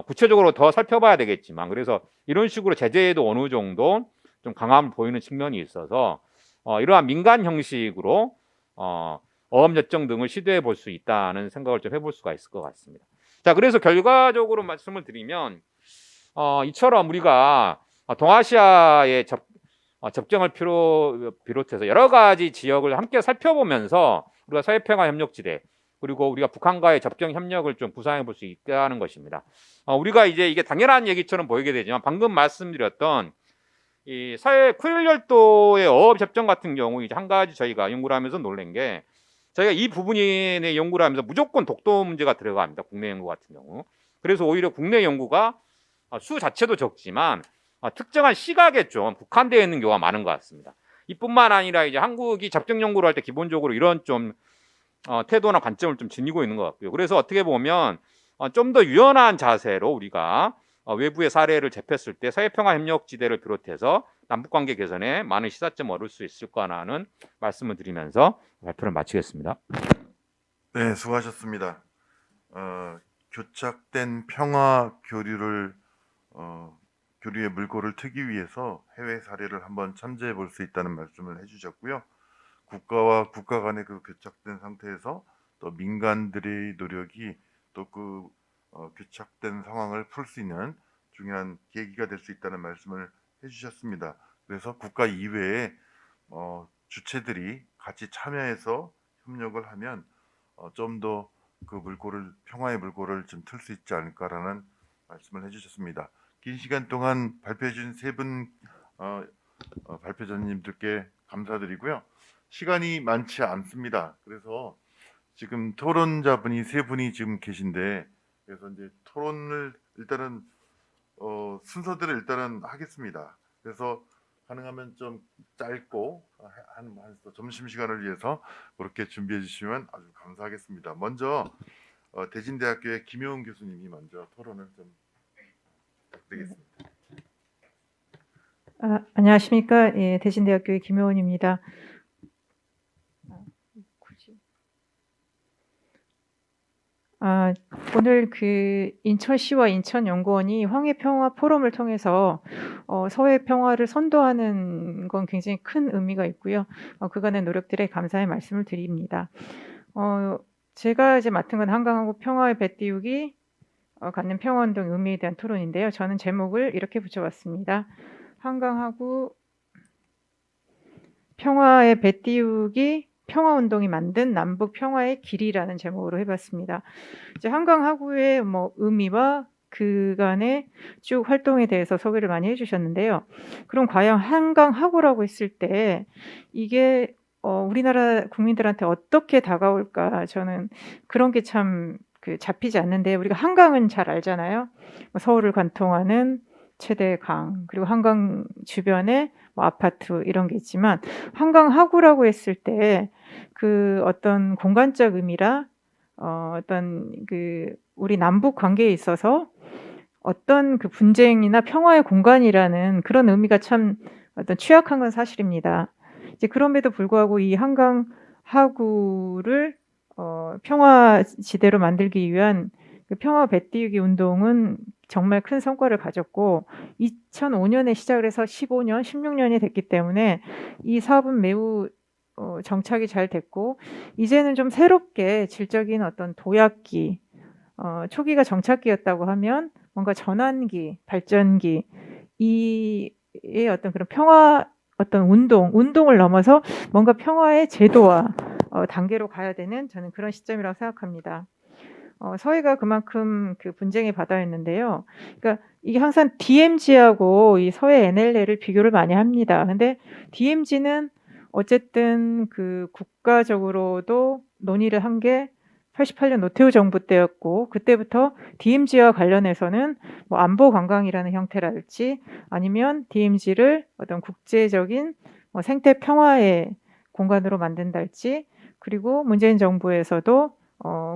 구체적으로 더 살펴봐야 되겠지만 그래서 이런 식으로 제재에도 어느 정도 좀 강함을 보이는 측면이 있어서 이러한 민간 형식으로 어업협정 등을 시도해 볼 수 있다는 생각을 좀 해볼 수가 있을 것 같습니다. 자, 그래서 결과적으로 말씀을 드리면 이처럼 우리가 동아시아의 접경을 비롯해서 여러 가지 지역을 함께 살펴보면서 우리가 서해평화협력지대 그리고 우리가 북한과의 접경 협력을 좀 구상해 볼 수 있다는 것입니다. 우리가 이제 이게 당연한 얘기처럼 보이게 되지만 방금 말씀드렸던 이 서해 쿠릴열도의 어업 협정 같은 경우 이제 한 가지 저희가 연구를 하면서 놀란 게 저희가 이 부분의 연구를 하면서 무조건 독도 문제가 들어갑니다. 국내 연구 같은 경우. 그래서 오히려 국내 연구가 수 자체도 적지만 특정한 시각에 좀 국한되어 있는 경우가 많은 것 같습니다. 이뿐만 아니라 이제 한국이 접경 연구를 할 때 기본적으로 이런 좀 태도나 관점을 좀 지니고 있는 것 같고요. 그래서 어떻게 보면 좀 더 유연한 자세로 우리가 외부의 사례를 접했을 때 서해평화협력지대를 비롯해서 남북관계 개선에 많은 시사점을 얻을 수 있을 거라는 말씀을 드리면서 발표를 마치겠습니다. 네, 수고하셨습니다. 교착된 평화 교류의 물꼬를 트기 위해서 해외 사례를 한번 참조해 볼 수 있다는 말씀을 해주셨고요. 국가와 국가 간의 그 교착된 상태에서 또 민간들의 노력이 또 그 교착된 상황을 풀 수 있는 중요한 계기가 될 수 있다는 말씀을 해주셨습니다. 그래서 국가 이외에 주체들이 같이 참여해서 협력을 하면 좀 더 그 평화의 물꼬를 좀 틀 수 있지 않을까라는 말씀을 해주셨습니다. 긴 시간 동안 발표해준 세 분 발표자님들께 감사드리고요. 시간이 많지 않습니다. 그래서 지금 토론자분이 세 분이 지금 계신데 그래서 이제 토론을 일단은 순서대로 일단은 하겠습니다. 그래서 가능하면 좀 짧고 한 점심 시간을 위해서 그렇게 준비해 주시면 아주 감사하겠습니다. 먼저 대진대학교의 김효은 교수님이 먼저 토론을 좀 부탁드리겠습니다. 안녕하십니까. 예, 대진대학교의 김효은입니다. 오늘 그 인천시와 인천연구원이 황해평화 포럼을 통해서 서해 평화를 선도하는 건 굉장히 큰 의미가 있고요. 그간의 노력들에 감사의 말씀을 드립니다. 제가 이제 맡은 건 한강하고 평화의 배 띄우기 갖는 평화운동 의미에 대한 토론인데요. 저는 제목을 이렇게 붙여봤습니다. 한강하고 평화의 배 띄우기 평화운동이 만든 남북 평화의 길이라는 제목으로 해봤습니다. 이제 한강 하구의 뭐 의미와 그간의 쭉 활동에 대해서 소개를 많이 해주셨는데요. 그럼 과연 한강 하구라고 했을 때 이게 우리나라 국민들한테 어떻게 다가올까? 저는 그런 게 참 잡히지 않는데 우리가 한강은 잘 알잖아요. 서울을 관통하는 최대 강, 그리고 한강 주변에 뭐 아파트 이런 게 있지만 한강 하구라고 했을 때 그 어떤 공간적 의미라 어떤 그 우리 남북 관계에 있어서 어떤 그 분쟁이나 평화의 공간이라는 그런 의미가 참 어떤 취약한 건 사실입니다. 이제 그럼에도 불구하고 이 한강 하구를 평화지대로 만들기 위한 그 평화 배 띄우기 운동은 정말 큰 성과를 가졌고 2005년에 시작을 해서 15년, 16년이 됐기 때문에 이 사업은 매우 정착이 잘 됐고 이제는 좀 새롭게 질적인 어떤 도약기, 초기가 정착기였다고 하면 뭔가 전환기, 발전기 이의 어떤 그런 평화 어떤 운동을 넘어서 뭔가 평화의 제도화 단계로 가야 되는 저는 그런 시점이라고 생각합니다. 서해가 그만큼 그 분쟁의 바다였는데요. 그러니까 이게 항상 DMZ하고 이 서해 NLL을 비교를 많이 합니다. 근데 DMZ는 어쨌든 그 국가적으로도 논의를 한 게 88년 노태우 정부 때였고 그때부터 DMZ와 관련해서는 뭐 안보 관광이라는 형태랄지 아니면 DMZ를 어떤 국제적인 생태 평화의 공간으로 만든달지 그리고 문재인 정부에서도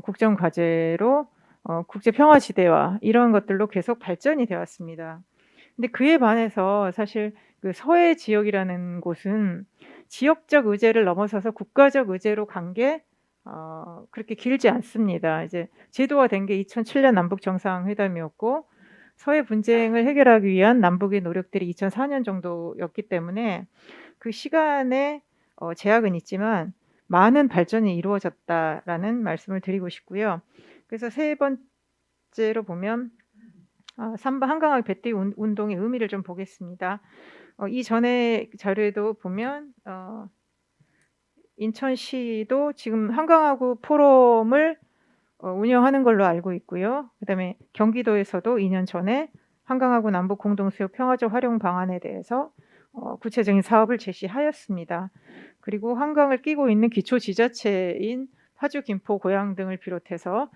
국정 과제로 국제 평화 지대화 이런 것들로 계속 발전이 되어 왔습니다. 근데 그에 반해서 사실 그 서해 지역이라는 곳은 지역적 의제를 넘어서서 국가적 의제로 간 게 그렇게 길지 않습니다. 이제 제도화된 게 2007년 남북 정상회담이었고 서해 분쟁을 해결하기 위한 남북의 노력들이 2004년 정도였기 때문에 그 시간에 제약은 있지만 많은 발전이 이루어졌다라는 말씀을 드리고 싶고요. 그래서 세 번째로 보면 3번 한강하구 배 띄우기 운동의 의미를 좀 보겠습니다. 이전에 자료에도 보면 인천시도 지금 한강하구 포럼을 운영하는 걸로 알고 있고요. 그다음에 경기도에서도 2년 전에 한강하구 남북 공동수요 평화적 활용 방안에 대해서 구체적인 사업을 제시하였습니다. 그리고 한강을 끼고 있는 기초지자체인 파주, 김포, 고양 등을 비롯해서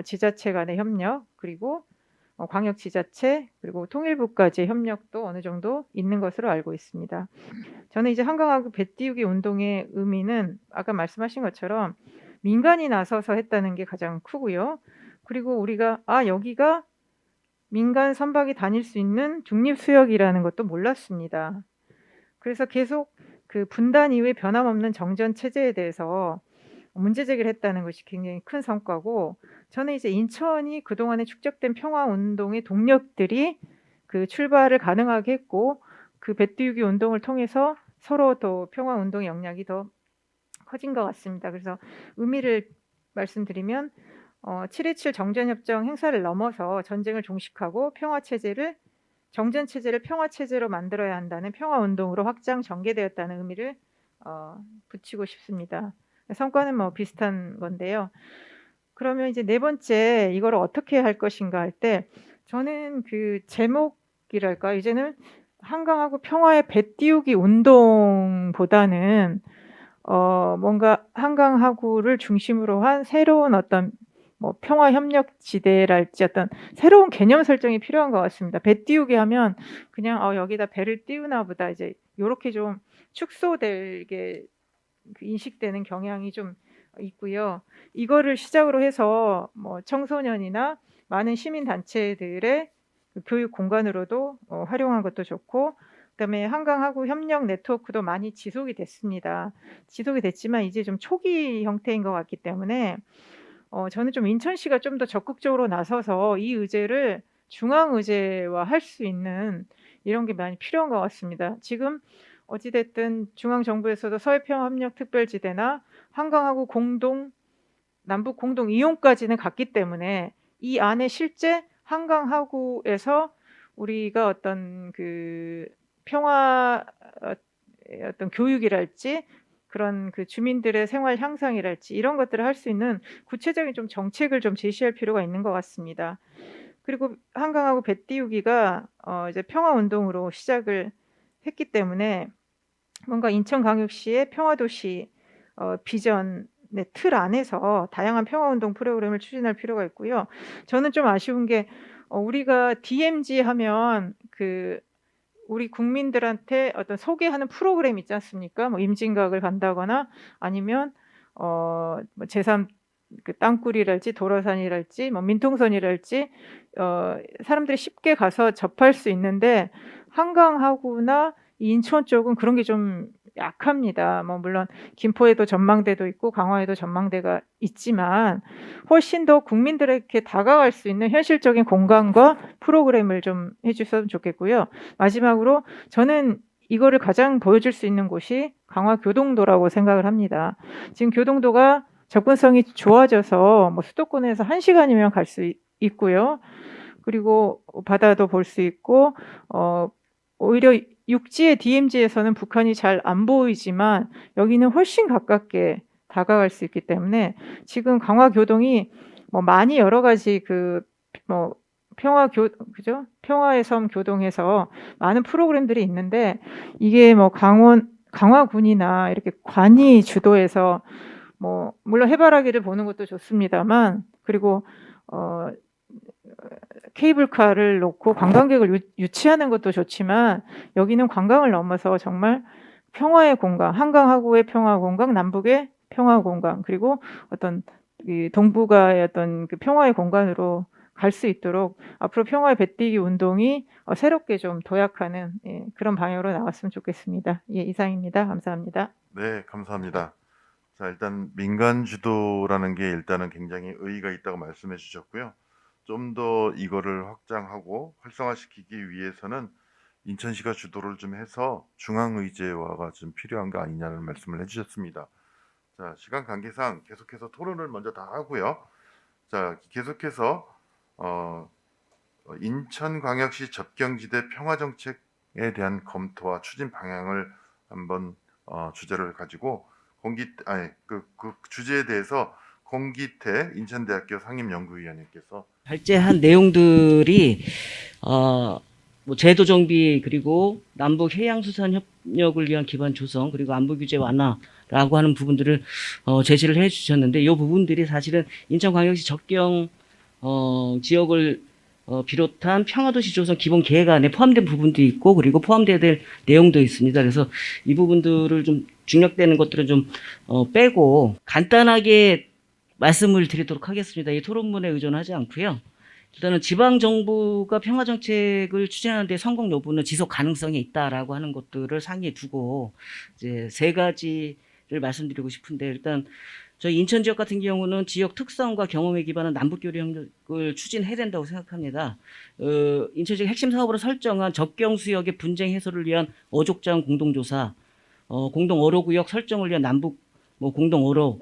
지자체 간의 협력 그리고 광역지자체 그리고 통일부까지 협력도 어느 정도 있는 것으로 알고 있습니다. 저는 이제 한강하구 배 띄우기 운동의 의미는 아까 말씀하신 것처럼 민간이 나서서 했다는 게 가장 크고요. 그리고 우리가 여기가 민간 선박이 다닐 수 있는 중립수역이라는 것도 몰랐습니다. 그래서 계속 그 분단 이후에 변함없는 정전 체제에 대해서 문제 제기를 했다는 것이 굉장히 큰 성과고 저는 이제 인천이 그동안에 축적된 평화 운동의 동력들이 그 출발을 가능하게 했고 그 배 띄우기 운동을 통해서 서로 더 평화 운동의 역량이 더 커진 것 같습니다. 그래서 의미를 말씀드리면 7.27 정전협정 행사를 넘어서 전쟁을 종식하고 정전체제를 평화체제로 만들어야 한다는 평화운동으로 확장 전개되었다는 의미를 붙이고 싶습니다. 성과는 뭐 비슷한 건데요. 그러면 이제 네 번째 이걸 어떻게 할 것인가 할 때 저는 그 제목이랄까 이제는 한강하구 평화의 배 띄우기 운동보다는 뭔가 한강하구를 중심으로 한 새로운 어떤 뭐 평화 협력 지대랄지 어떤 새로운 개념 설정이 필요한 것 같습니다. 배 띄우기 하면 그냥 여기다 배를 띄우나 보다 이제 요렇게 좀 축소되게 인식되는 경향이 좀 있고요. 이거를 시작으로 해서 뭐 청소년이나 많은 시민 단체들의 교육 공간으로도 활용한 것도 좋고 그다음에 한강하구 협력 네트워크도 많이 지속이 됐습니다. 지속이 됐지만 이제 좀 초기 형태인 것 같기 때문에 저는 좀 인천시가 좀 더 적극적으로 나서서 이 의제를 중앙 의제화 할 수 있는 이런 게 많이 필요한 것 같습니다. 지금 어찌 됐든 중앙 정부에서도 서해평화협력특별지대나 한강하고 남북 공동 이용까지는 갔기 때문에 이 안에 실제 한강하구에서 우리가 어떤 그 평화 어떤 교육이랄지 그런 그 주민들의 생활 향상이랄지 이런 것들을 할 수 있는 구체적인 좀 정책을 좀 제시할 필요가 있는 것 같습니다. 그리고 한강하고 배 띄우기가 이제 평화 운동으로 시작을 했기 때문에 뭔가 인천광역시의 평화도시 비전의 틀 안에서 다양한 평화운동 프로그램을 추진할 필요가 있고요. 저는 좀 아쉬운 게 우리가 DMZ 하면 그 우리 국민들한테 어떤 소개하는 프로그램 있지 않습니까? 뭐 임진각을 간다거나 아니면 뭐 제3 그 땅굴이랄지 도로산이랄지 뭐 민통선이랄지 사람들이 쉽게 가서 접할 수 있는데 한강하구나 인천 쪽은 그런 게 좀 약합니다. 뭐 물론 김포에도 전망대도 있고 강화에도 전망대가 있지만 훨씬 더 국민들에게 다가갈 수 있는 현실적인 공간과 프로그램을 좀 해주셨으면 좋겠고요. 마지막으로 저는 이거를 가장 보여줄 수 있는 곳이 강화 교동도라고 생각을 합니다. 지금 교동도가 접근성이 좋아져서 뭐 수도권에서 1시간이면 갈 수 있고요. 그리고 바다도 볼 수 있고 오히려 육지의 DMZ에서는 북한이 잘 안 보이지만 여기는 훨씬 가깝게 다가갈 수 있기 때문에 지금 강화 교동이 뭐 많이 여러 가지 그 뭐 평화의 섬 교동에서 많은 프로그램들이 있는데 이게 뭐 강화군이나 이렇게 관이 주도해서 뭐 물론 해바라기를 보는 것도 좋습니다만 그리고 케이블카를 놓고 관광객을 유치하는 것도 좋지만 여기는 관광을 넘어서 정말 평화의 공간, 한강하구의 평화 공간, 남북의 평화 공간, 그리고 어떤 이 동북아의 어떤 그 평화의 공간으로 갈 수 있도록 앞으로 평화의 배뛰기 운동이 새롭게 좀 도약하는 그런 방향으로 나왔으면 좋겠습니다. 예, 이상입니다. 감사합니다. 네, 감사합니다. 자, 일단 민간 주도라는 게 일단은 굉장히 의의가 있다고 말씀해 주셨고요. 좀 더 이거를 확장하고 활성화시키기 위해서는 인천시가 주도를 좀 해서 중앙 의제화가 좀 필요한 거 아니냐는 말씀을 해주셨습니다. 자, 시간 관계상 계속해서 토론을 먼저 다 하고요. 자, 계속해서 인천광역시 접경지대 평화정책에 대한 검토와 추진 방향을 한번 주제를 가지고 그 주제에 대해서 공기태 인천대학교 상임연구위원님께서 발제한 내용들이 뭐 제도 정비 그리고 남북 해양수산 협력을 위한 기반 조성 그리고 안보 규제 완화라고 하는 부분들을 제시를 해주셨는데 이 부분들이 사실은 인천광역시 접경 지역을 비롯한 평화도시 조성 기본 계획안에 포함된 부분도 있고 그리고 포함돼야 될 내용도 있습니다. 그래서 이 부분들을 좀 중력되는 것들은 좀 빼고 간단하게 말씀을 드리도록 하겠습니다. 이 토론문에 의존하지 않고요. 일단은 지방 정부가 평화 정책을 추진하는 데 성공 여부는 지속 가능성이 있다라고 하는 것들을 상위에 두고 이제 세 가지를 말씀드리고 싶은데 일단 저희 인천 지역 같은 경우는 지역 특성과 경험에 기반한 남북교류 협력을 추진해야 된다고 생각합니다. 인천 지역 핵심 사업으로 설정한 접경 수역의 분쟁 해소를 위한 어족장 공동조사, 공동 어로 구역 설정을 위한 남북 공동 어로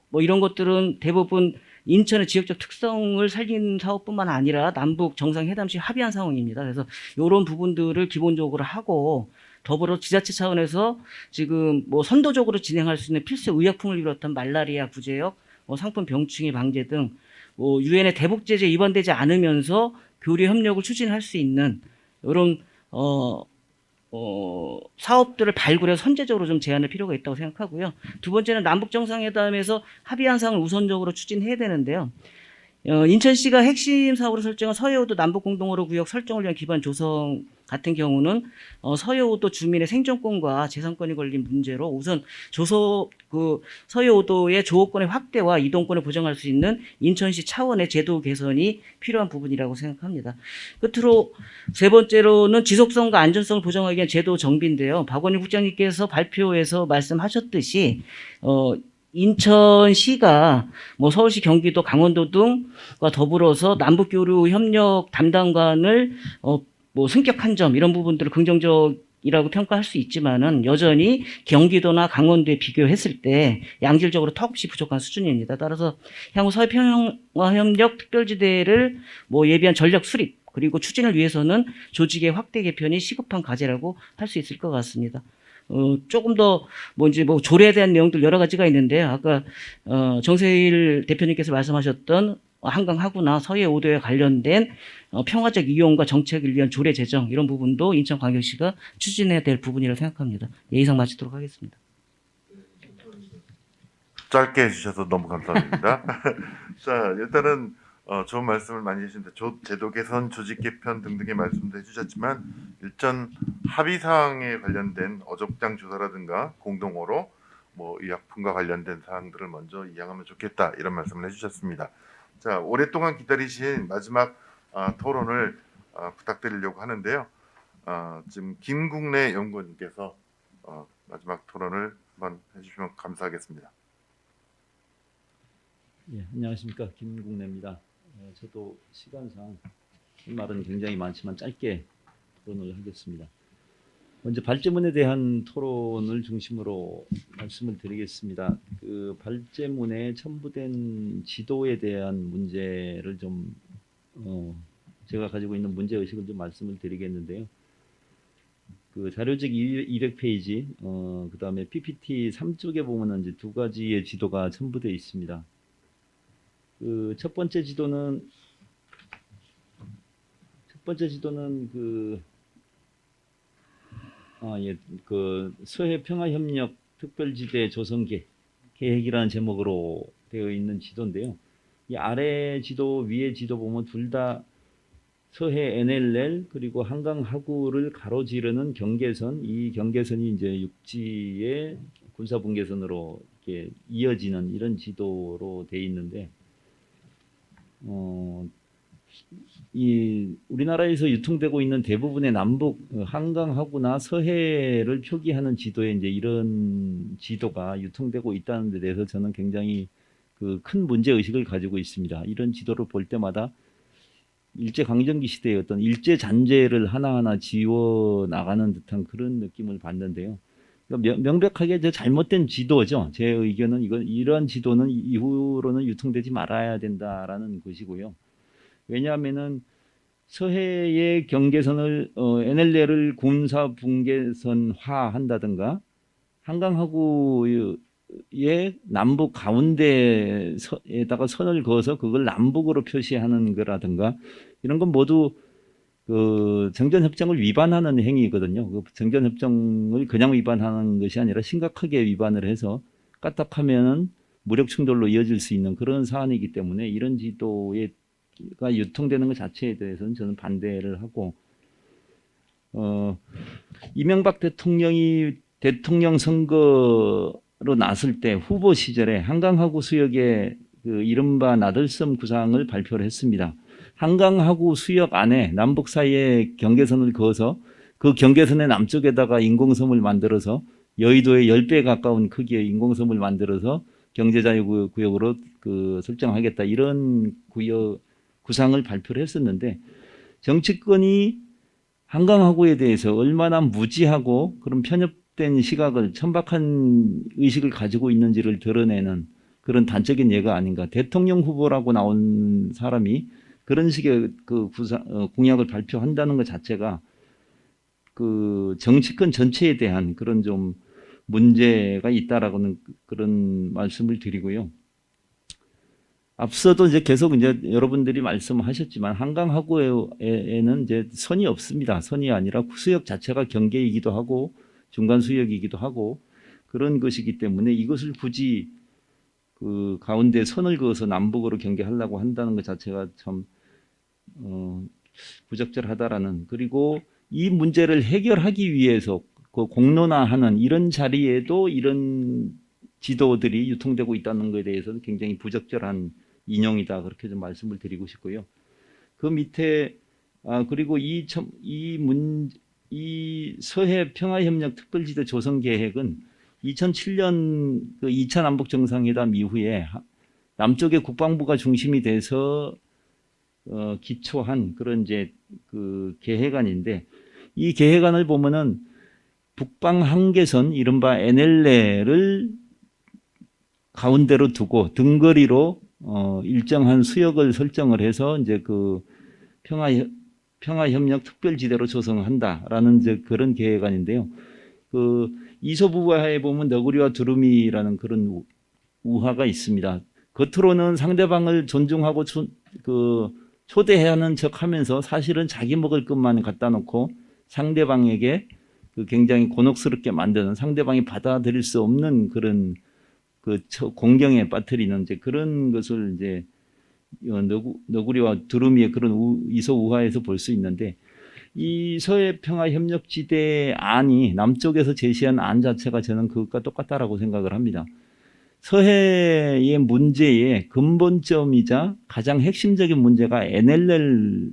뭐 이런 것들은 대부분 인천의 지역적 특성을 살린 사업뿐만 아니라 남북 정상회담 시 합의한 상황입니다. 그래서 이런 부분들을 기본적으로 하고 더불어 지자체 차원에서 지금 뭐 선도적으로 진행할 수 있는 필수 의약품을 비롯한 말라리아 구제역, 상품 병충해 방제 등 유엔의 대북 제재 위반되지 않으면서 교류 협력을 추진할 수 있는 이런 사업들을 발굴해서 선제적으로 좀 제안할 필요가 있다고 생각하고요. 두 번째는 남북 정상회담에서 합의한 사항을 우선적으로 추진해야 되는데요. 인천시가 핵심 사업으로 설정한 서해오도 남북 공동어로 구역 설정을 위한 기반 조성 같은 경우는 서해오도 주민의 생존권과 재산권이 걸린 문제로 우선 서해오도의 조업권의 확대와 이동권을 보장할 수 있는 인천시 차원의 제도 개선이 필요한 부분이라고 생각합니다. 끝으로 세 번째로는 지속성과 안전성을 보장하기 위한 제도 정비인데요. 박원일 국장님께서 발표에서 말씀하셨듯이 인천시가 뭐 서울시, 경기도, 강원도 등과 더불어서 남북교류 협력 담당관을 뭐 승격한 점 이런 부분들을 긍정적이라고 평가할 수 있지만은 여전히 경기도나 강원도에 비교했을 때 양질적으로 턱없이 부족한 수준입니다. 따라서 향후 서해평화협력 특별지대를 뭐 예비한 전력 수립 그리고 추진을 위해서는 조직의 확대 개편이 시급한 과제라고 할 수 있을 것 같습니다. 조금 더 뭔지 뭐 조례에 대한 내용들 여러 가지가 있는데 아까 정세일 대표님께서 말씀하셨던 한강 하구나 서해 5도에 관련된 평화적 이용과 정책을 위한 조례 제정 이런 부분도 인천광역시가 추진해야 될 부분이라고 생각합니다. 예, 이상 마치도록 하겠습니다. 짧게 해주셔서 너무 감사드립니다. 자, 일단은 좋은 말씀을 많이 해주신데 제도 개선, 조직 개편 등등의 말씀도 해주셨지만 일전 합의 사항에 관련된 어족장 조사라든가 공동어로 뭐 의약품과 관련된 사항들을 먼저 이양하면 좋겠다 이런 말씀을 해주셨습니다. 자, 오랫동안 기다리신 마지막 토론을 부탁드리려고 하는데요. 지금 김국래 연구원님께서 마지막 토론을 한번 해주시면 감사하겠습니다. 예, 안녕하십니까, 김국래입니다. 저도 시간상 할 말은 굉장히 많지만 짧게 토론을 하겠습니다. 먼저 발제문에 대한 토론을 중심으로 말씀을 드리겠습니다. 그 발제문에 첨부된 지도에 대한 문제를 좀 제가 가지고 있는 문제 의식을 좀 말씀을 드리겠는데요. 그 자료집 200페이지, 그 다음에 PPT 3쪽에 보면은 이제 두 가지의 지도가 첨부되어 있습니다. 그 첫 번째 지도는 그 서해 평화협력 특별지대 조성 계획이라는 제목으로 되어 있는 지도인데요. 이 아래 지도, 위에 지도 보면 둘 다 서해 NLL 그리고 한강 하구를 가로지르는 경계선, 이 경계선이 이제 육지의 군사 분계선으로 이렇게 이어지는 이런 지도로 되어 있는데, 이 우리나라에서 유통되고 있는 대부분의 남북 한강하구나 서해를 표기하는 지도에 이제 이런 지도가 유통되고 있다는 데 대해서 저는 굉장히 그 큰 문제 의식을 가지고 있습니다. 이런 지도를 볼 때마다 일제 강점기 시대의 어떤 일제 잔재를 하나하나 지워 나가는 듯한 그런 느낌을 받는데요. 그러니까 명백하게 잘못된 지도죠. 제 의견은 이러한 지도는 이후로는 유통되지 말아야 된다라는 것이고요. 왜냐하면은 서해의 경계선을 NLL을 군사 분계선화 한다든가 한강하구의 남북 가운데에다가 선을 그어서 그걸 남북으로 표시하는 거라든가 이런 건 모두 그 정전협정을 위반하는 행위거든요. 그 정전협정을 그냥 위반하는 것이 아니라 심각하게 위반을 해서 까딱하면은 무력 충돌로 이어질 수 있는 그런 사안이기 때문에 이런 지도가 유통되는 것 자체에 대해서는 저는 반대를 하고, 이명박 대통령이 대통령 선거로 나설 때 후보 시절에 한강하구 수역에 그 이른바 나들섬 구상을 발표를 했습니다. 한강하구 수역 안에 남북 사이에 경계선을 그어서 그 경계선의 남쪽에다가 인공섬을 만들어서 여의도의 10배 가까운 크기의 인공섬을 만들어서 경제자유구역으로 그 설정하겠다 이런 구상을 발표를 했었는데, 정치권이 한강하구에 대해서 얼마나 무지하고 그런 편협된 시각을 천박한 의식을 가지고 있는지를 드러내는 그런 단적인 예가 아닌가. 대통령 후보라고 나온 사람이 그런 식의 그 공약을 발표한다는 것 자체가 그 정치권 전체에 대한 그런 좀 문제가 있다라고는 그런 말씀을 드리고요. 앞서도 이제 계속 이제 여러분들이 말씀하셨지만 한강하구에는 이제 선이 없습니다. 선이 아니라 수역 자체가 경계이기도 하고 중간 수역이기도 하고 그런 것이기 때문에 이것을 굳이 그 가운데 선을 그어서 남북으로 경계하려고 한다는 것 자체가 참 부적절하다라는, 그리고 이 문제를 해결하기 위해서 그 공론화하는 이런 자리에도 이런 지도들이 유통되고 있다는 것에 대해서는 굉장히 부적절한 인용이다, 그렇게 좀 말씀을 드리고 싶고요. 그 밑에 그리고 이 서해 평화협력 특별지대 조성 계획은 2007년 그 2차 남북 정상회담 이후에 남쪽의 국방부가 중심이 돼서 기초한 그런 이제 그 계획안인데, 이 계획안을 보면은 북방 한계선 이른바 NLL을 가운데로 두고 등거리로 일정한 수역을 설정을 해서 이제 그 평화협력 특별지대로 조성한다라는 이제 그런 계획안인데요. 그 이소부하에 보면 너구리와 두루미라는 그런 우화가 있습니다. 겉으로는 상대방을 존중하고 초대하는 척하면서 사실은 자기 먹을 것만 갖다 놓고 상대방에게 그 굉장히 곤혹스럽게 만드는, 상대방이 받아들일 수 없는 그런 그 공경에 빠뜨리는 이제 그런 것을 이제 너구리와 두루미의 그런 이소우화에서 볼 수 있는데, 이 서해평화협력지대 안이 남쪽에서 제시한 안 자체가 저는 그것과 똑같다라고 생각을 합니다. 서해의 문제의 근본점이자 가장 핵심적인 문제가 NLL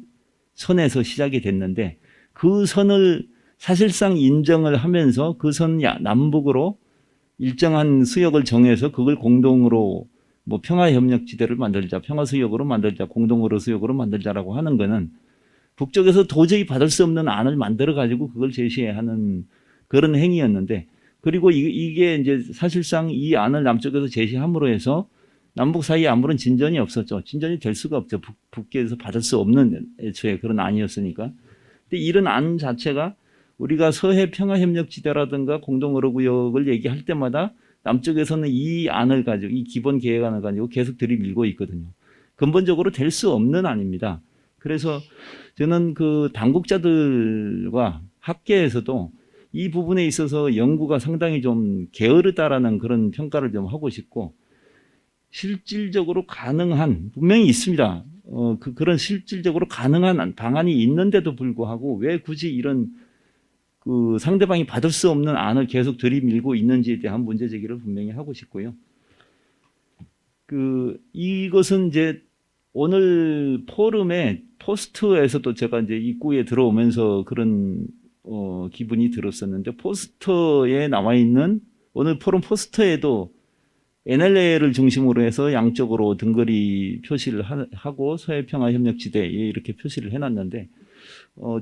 선에서 시작이 됐는데, 그 선을 사실상 인정을 하면서 그 선 남북으로 일정한 수역을 정해서 그걸 공동으로 뭐 평화협력지대를 만들자, 평화수역으로 만들자, 공동으로 수역으로 만들자라고 하는 거는 북쪽에서 도저히 받을 수 없는 안을 만들어 가지고 그걸 제시해야 하는 그런 행위였는데, 그리고 이게 이제 사실상 이 안을 남쪽에서 제시함으로 해서 남북 사이에 아무런 진전이 없었죠. 진전이 될 수가 없죠. 북께서 받을 수 없는 애초에 그런 안이었으니까. 근데 이런 안 자체가 우리가 서해 평화협력지대라든가 공동어로구역을 얘기할 때마다 남쪽에서는 이 안을 가지고, 이 기본 계획안을 가지고 계속 들이밀고 있거든요. 근본적으로 될 수 없는 안입니다. 그래서 저는 그 당국자들과 학계에서도 이 부분에 있어서 연구가 상당히 좀 게으르다라는 그런 평가를 좀 하고 싶고, 실질적으로 가능한, 분명히 있습니다. 그런 실질적으로 가능한 방안이 있는데도 불구하고 왜 굳이 이런 그 상대방이 받을 수 없는 안을 계속 들이밀고 있는지에 대한 문제 제기를 분명히 하고 싶고요. 이것은 이제 오늘 포럼에 포스터에서도 제가 이제 입구에 들어오면서 그런 기분이 들었었는데, 포스터에 나와 있는 오늘 포럼 포스터에도 NLL을 중심으로 해서 양쪽으로 등거리 표시를 하고 서해평화협력지대 이렇게 표시를 해놨는데,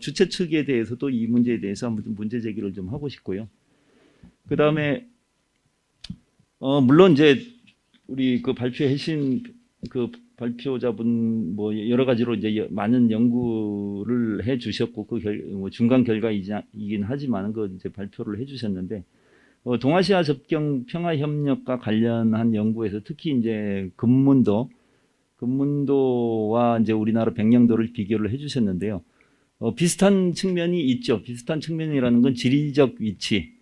주최 측에 대해서도 이 문제에 대해서 한번 문제 제기를 좀 하고 싶고요. 그 다음에 물론 이제 우리 그 발표하신 그 발표자분 뭐 여러 가지로 이제 많은 연구를 해주셨고 뭐 중간 결과이긴 하지만 그 이제 발표를 해주셨는데, 동아시아 접경 평화협력과 관련한 연구에서 특히 이제 금문도와 이제 우리나라 백령도를 비교를 해주셨는데요. 비슷한 측면이 있죠. 비슷한 측면이라는 건 지리적 위치,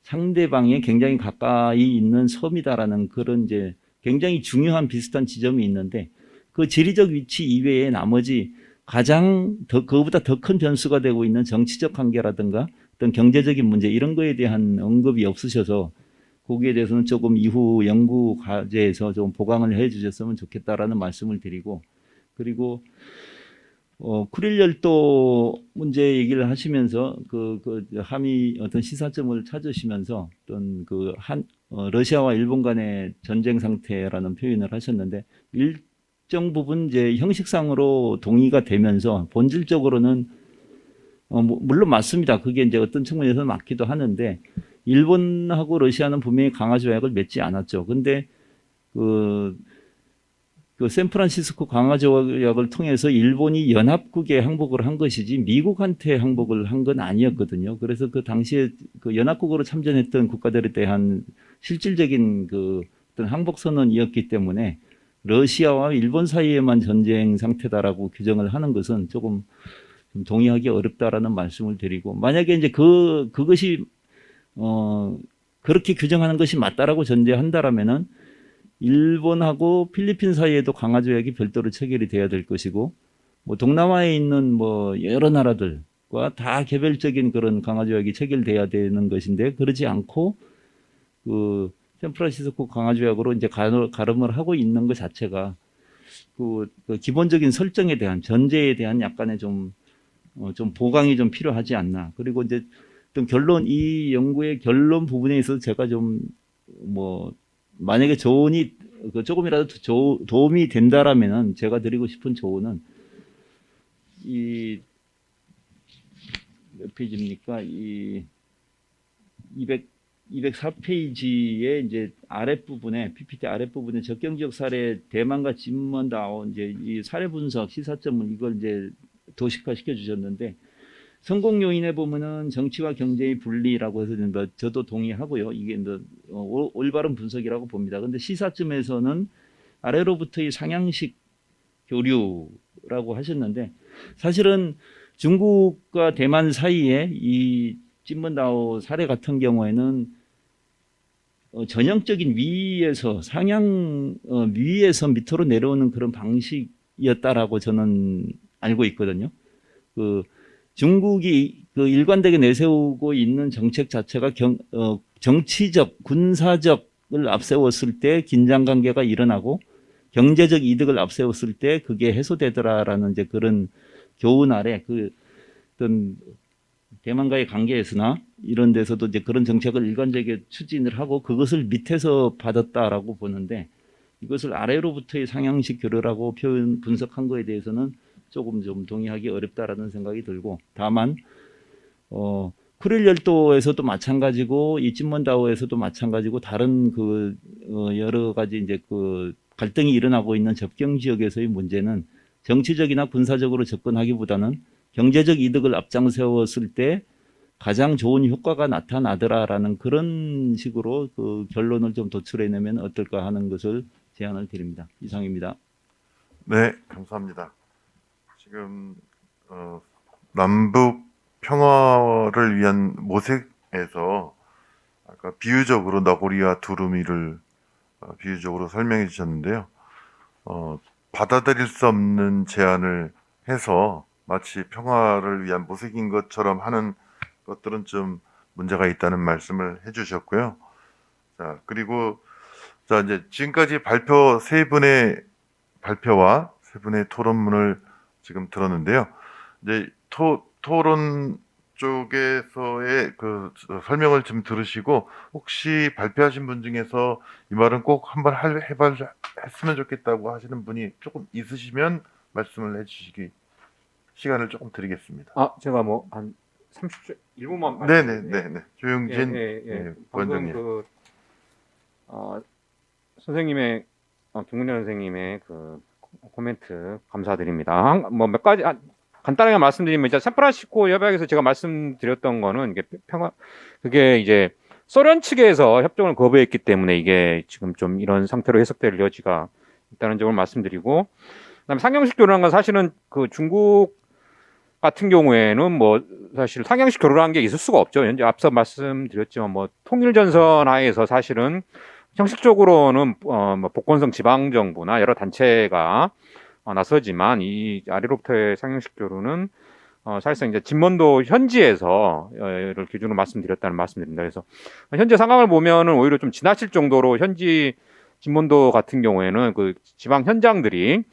상대방에 굉장히 가까이 있는 섬이다라는 그런 이제 굉장히 중요한 비슷한 지점이 있는데, 그 지리적 위치 이외에 나머지 그거보다 더 큰 변수가 되고 있는 정치적 관계라든가 어떤 경제적인 문제 이런 거에 대한 언급이 없으셔서 거기에 대해서는 조금 이후 연구 과제에서 좀 보강을 해 주셨으면 좋겠다라는 말씀을 드리고, 그리고 쿠릴 열도 문제 얘기를 하시면서 그 함의 어떤 시사점을 찾으시면서 어떤 러시아와 일본 간의 전쟁 상태라는 표현을 하셨는데, 일정 부분 이제 형식상으로 동의가 되면서 본질적으로는 물론 맞습니다. 그게 이제 어떤 측면에서는 맞기도 하는데, 일본하고 러시아는 분명히 강화 조약을 맺지 않았죠. 근데 그 샌프란시스코 강화 조약을 통해서 일본이 연합국에 항복을 한 것이지 미국한테 항복을 한 건 아니었거든요. 그래서 그 당시에 그 연합국으로 참전했던 국가들에 대한 실질적인 그 어떤 항복 선언이었기 때문에 러시아와 일본 사이에만 전쟁 상태다라고 규정을 하는 것은 조금 좀 동의하기 어렵다라는 말씀을 드리고, 만약에 이제 그것이 그렇게 규정하는 것이 맞다라고 전제한다라면은 일본하고 필리핀 사이에도 강화 조약이 별도로 체결이 돼야 될 것이고, 뭐 동남아에 있는 뭐 여러 나라들과 다 개별적인 그런 강화 조약이 체결돼야 되는 것인데, 그러지 않고 그 샌프란시스코 강화 조약으로 이제 가름을 하고 있는 것 자체가 그 기본적인 설정에 대한 전제에 대한 약간의 좀 보강이 좀 필요하지 않나. 그리고 이제 어떤 결론, 이 연구의 결론 부분에 있어서 제가 좀 뭐 만약에 조언이 조금이라도 도움이 된다라면은 제가 드리고 싶은 조언은 이 몇 페이지입니까? 이 204페이지의 이제 아랫부분에 PPT 아랫부분에 적경 지역 사례 대만과 진먼다오 이제 이 사례 분석 시사점을 이걸 이제 도식화 시켜 주셨는데 성공 요인에 보면은 정치와 경제의 분리라고 해서 뭐 저도 동의하고요. 이게 올바른 분석이라고 봅니다. 근데 시사점에서는 아래로부터의 상향식 교류라고 하셨는데 사실은 중국과 대만 사이에 이 찐먼다오 사례 같은 경우에는 전형적인 위에서 위에서 밑으로 내려오는 그런 방식이었다라고 저는 알고 있거든요. 그 중국이 그 일관되게 내세우고 있는 정책 자체가 정치적, 군사적을 앞세웠을 때 긴장 관계가 일어나고 경제적 이득을 앞세웠을 때 그게 해소되더라라는 이제 그런 교훈 아래 그 어떤 대만과의 관계에서나 이런 데서도 이제 그런 정책을 일관되게 추진을 하고 그것을 밑에서 받았다라고 보는데 이것을 아래로부터의 상향식 교류라고 분석한 거에 대해서는 조금 좀 동의하기 어렵다라는 생각이 들고 다만 쿠릴 열도에서도 마찬가지고 이 찐먼다오에서도 마찬가지고 다른 그 여러 가지 이제 그 갈등이 일어나고 있는 접경 지역에서의 문제는 정치적이나 군사적으로 접근하기보다는 경제적 이득을 앞장세웠을 때 가장 좋은 효과가 나타나더라라는 그런 식으로 그 결론을 좀 도출해내면 어떨까 하는 것을 제안을 드립니다. 이상입니다. 네, 감사합니다. 지금 남북 평화를 위한 모색에서 아까 비유적으로 너구리와 두루미를 비유적으로 설명해 주셨는데요. 받아들일 수 없는 제안을 해서 마치 평화를 위한 모색인 것처럼 하는 것들은 좀 문제가 있다는 말씀을 해주셨고요. 자, 그리고 자 이제 지금까지 세 분의 발표와 세 분의 토론문을 지금 들었는데요. 이제 토론 쪽에서의 그 설명을 좀 들으시고 혹시 발표하신 분 중에서 이 말은 꼭 한번 했으면 좋겠다고 하시는 분이 조금 있으시면 말씀을 해주시기 시간을 조금 드리겠습니다. 제가 뭐 한 30초 1분만 네네네. 조영진 방금 원장님. 선생님의 김문현 선생님의 그 코멘트 감사드립니다. 뭐 몇 가지 간단하게 말씀드리면 이제 샌프란시스코 협약에서 제가 말씀드렸던 거는 이게 그게 이제 소련 측에서 협정을 거부했기 때문에 이게 지금 좀 이런 상태로 해석될 여지가 있다는 점을 말씀드리고 그다음에 상향식 교류라는 건 사실은 그 중국 같은 경우에는 뭐 사실 상향식 교류라는 게 있을 수가 없죠. 현재 앞서 말씀드렸지만 뭐 통일전선 하에서 사실은 형식적으로는 뭐 복권성 지방정부나 여러 단체가 나서지만 이 아래로부터의 상향식 교류는 사실상 이제 진먼도 현지에서를 기준으로 말씀드렸다는 말씀드립니다. 그래서 현재 상황을 보면은 오히려 좀 지나칠 정도로 현지 진먼도 같은 경우에는 그 지방 현장들이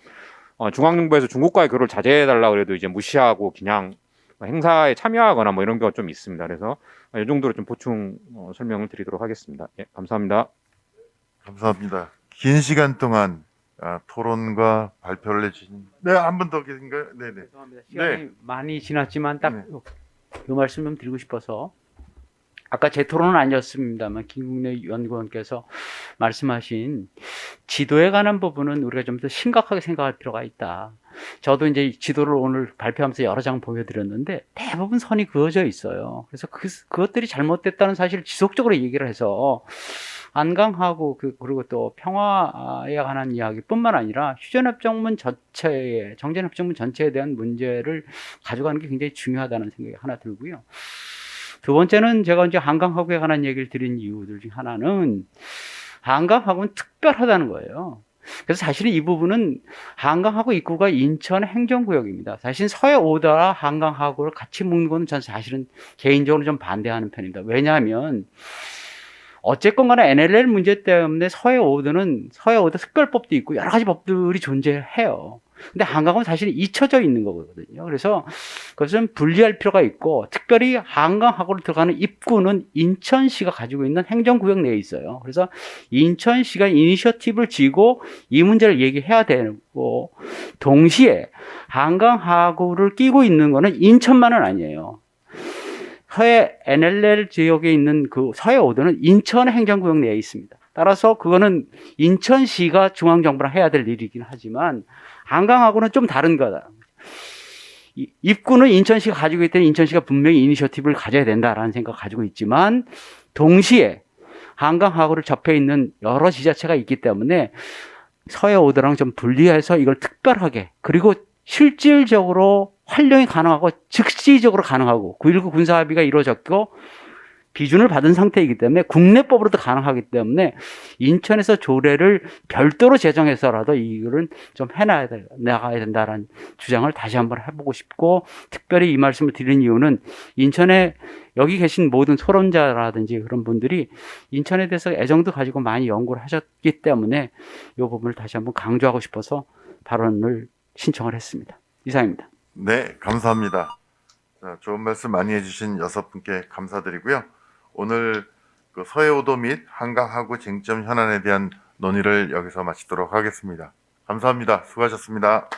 중앙정부에서 중국과의 교류를 자제해달라 그래도 이제 무시하고 그냥 행사에 참여하거나 뭐 이런 경우가 좀 있습니다. 그래서 이 정도로 좀 보충 설명을 드리도록 하겠습니다. 예, 감사합니다. 감사합니다. 긴 시간 동안 토론과 발표를 해주신 한 분 더 계신가요? 네네. 죄송합니다. 시간이 많이 지났지만 딱 네. 그 말씀 좀 드리고 싶어서 아까 제 토론은 아니었습니다만 김국래 연구원께서 말씀하신 지도에 관한 부분은 우리가 좀 더 심각하게 생각할 필요가 있다. 저도 이제 지도를 오늘 발표하면서 여러 장 보여드렸는데 대부분 선이 그어져 있어요. 그래서 그것들이 잘못됐다는 사실을 지속적으로 얘기를 해서 안강하고 그리고 또 평화에 관한 이야기뿐만 아니라 휴전협정문 전체에 정전협정문 전체에 대한 문제를 가져가는 게 굉장히 중요하다는 생각이 하나 들고요. 두 번째는 제가 이제 한강하구에 관한 얘기를 드린 이유들 중 하나는 한강하구는 특별하다는 거예요. 그래서 사실은 이 부분은 한강하구 입구가 인천 행정구역입니다. 사실 서해 오다와 한강하구를 같이 묶는 건 저는 사실은 개인적으로 좀 반대하는 편입니다. 왜냐하면 어쨌건 간에 NLL 문제 때문에 서해 오도 특별법도 있고 여러 가지 법들이 존재해요. 근데 한강은 사실 잊혀져 있는 거거든요. 그래서 그것은 분리할 필요가 있고, 특별히 한강하고를 들어가는 입구는 인천시가 가지고 있는 행정구역 내에 있어요. 그래서 인천시가 이니셔티브를 쥐고 이 문제를 얘기해야 되고, 동시에 한강하구를 끼고 있는 거는 인천만은 아니에요. 서해 NLL 지역에 있는 그 서해 5도는 인천 행정구역 내에 있습니다. 따라서 그거는 인천시가 중앙정부랑 해야 될 일이긴 하지만 한강하고는 좀 다른 거다. 입구는 인천시가 가지고 있다면 인천시가 분명히 이니셔티브를 가져야 된다라는 생각을 가지고 있지만, 동시에 한강하고를 접해 있는 여러 지자체가 있기 때문에 서해 5도랑 좀 분리해서 이걸 특별하게, 그리고 실질적으로 활용이 가능하고 즉시적으로 가능하고 9.19 군사합의가 이루어졌고 비준을 받은 상태이기 때문에 국내법으로도 가능하기 때문에 인천에서 조례를 별도로 제정해서라도 이거는 좀 해나가야 된다는 주장을 다시 한번 해보고 싶고, 특별히 이 말씀을 드린 이유는 인천에 여기 계신 모든 토론자라든지 그런 분들이 인천에 대해서 애정도 가지고 많이 연구를 하셨기 때문에 이 부분을 다시 한번 강조하고 싶어서 발언을 신청을 했습니다. 이상입니다. 네, 감사합니다. 자, 좋은 말씀 많이 해주신 6분께 감사드리고요. 오늘 그 서해오도 및 한강하구 쟁점 현안에 대한 논의를 여기서 마치도록 하겠습니다. 감사합니다. 수고하셨습니다.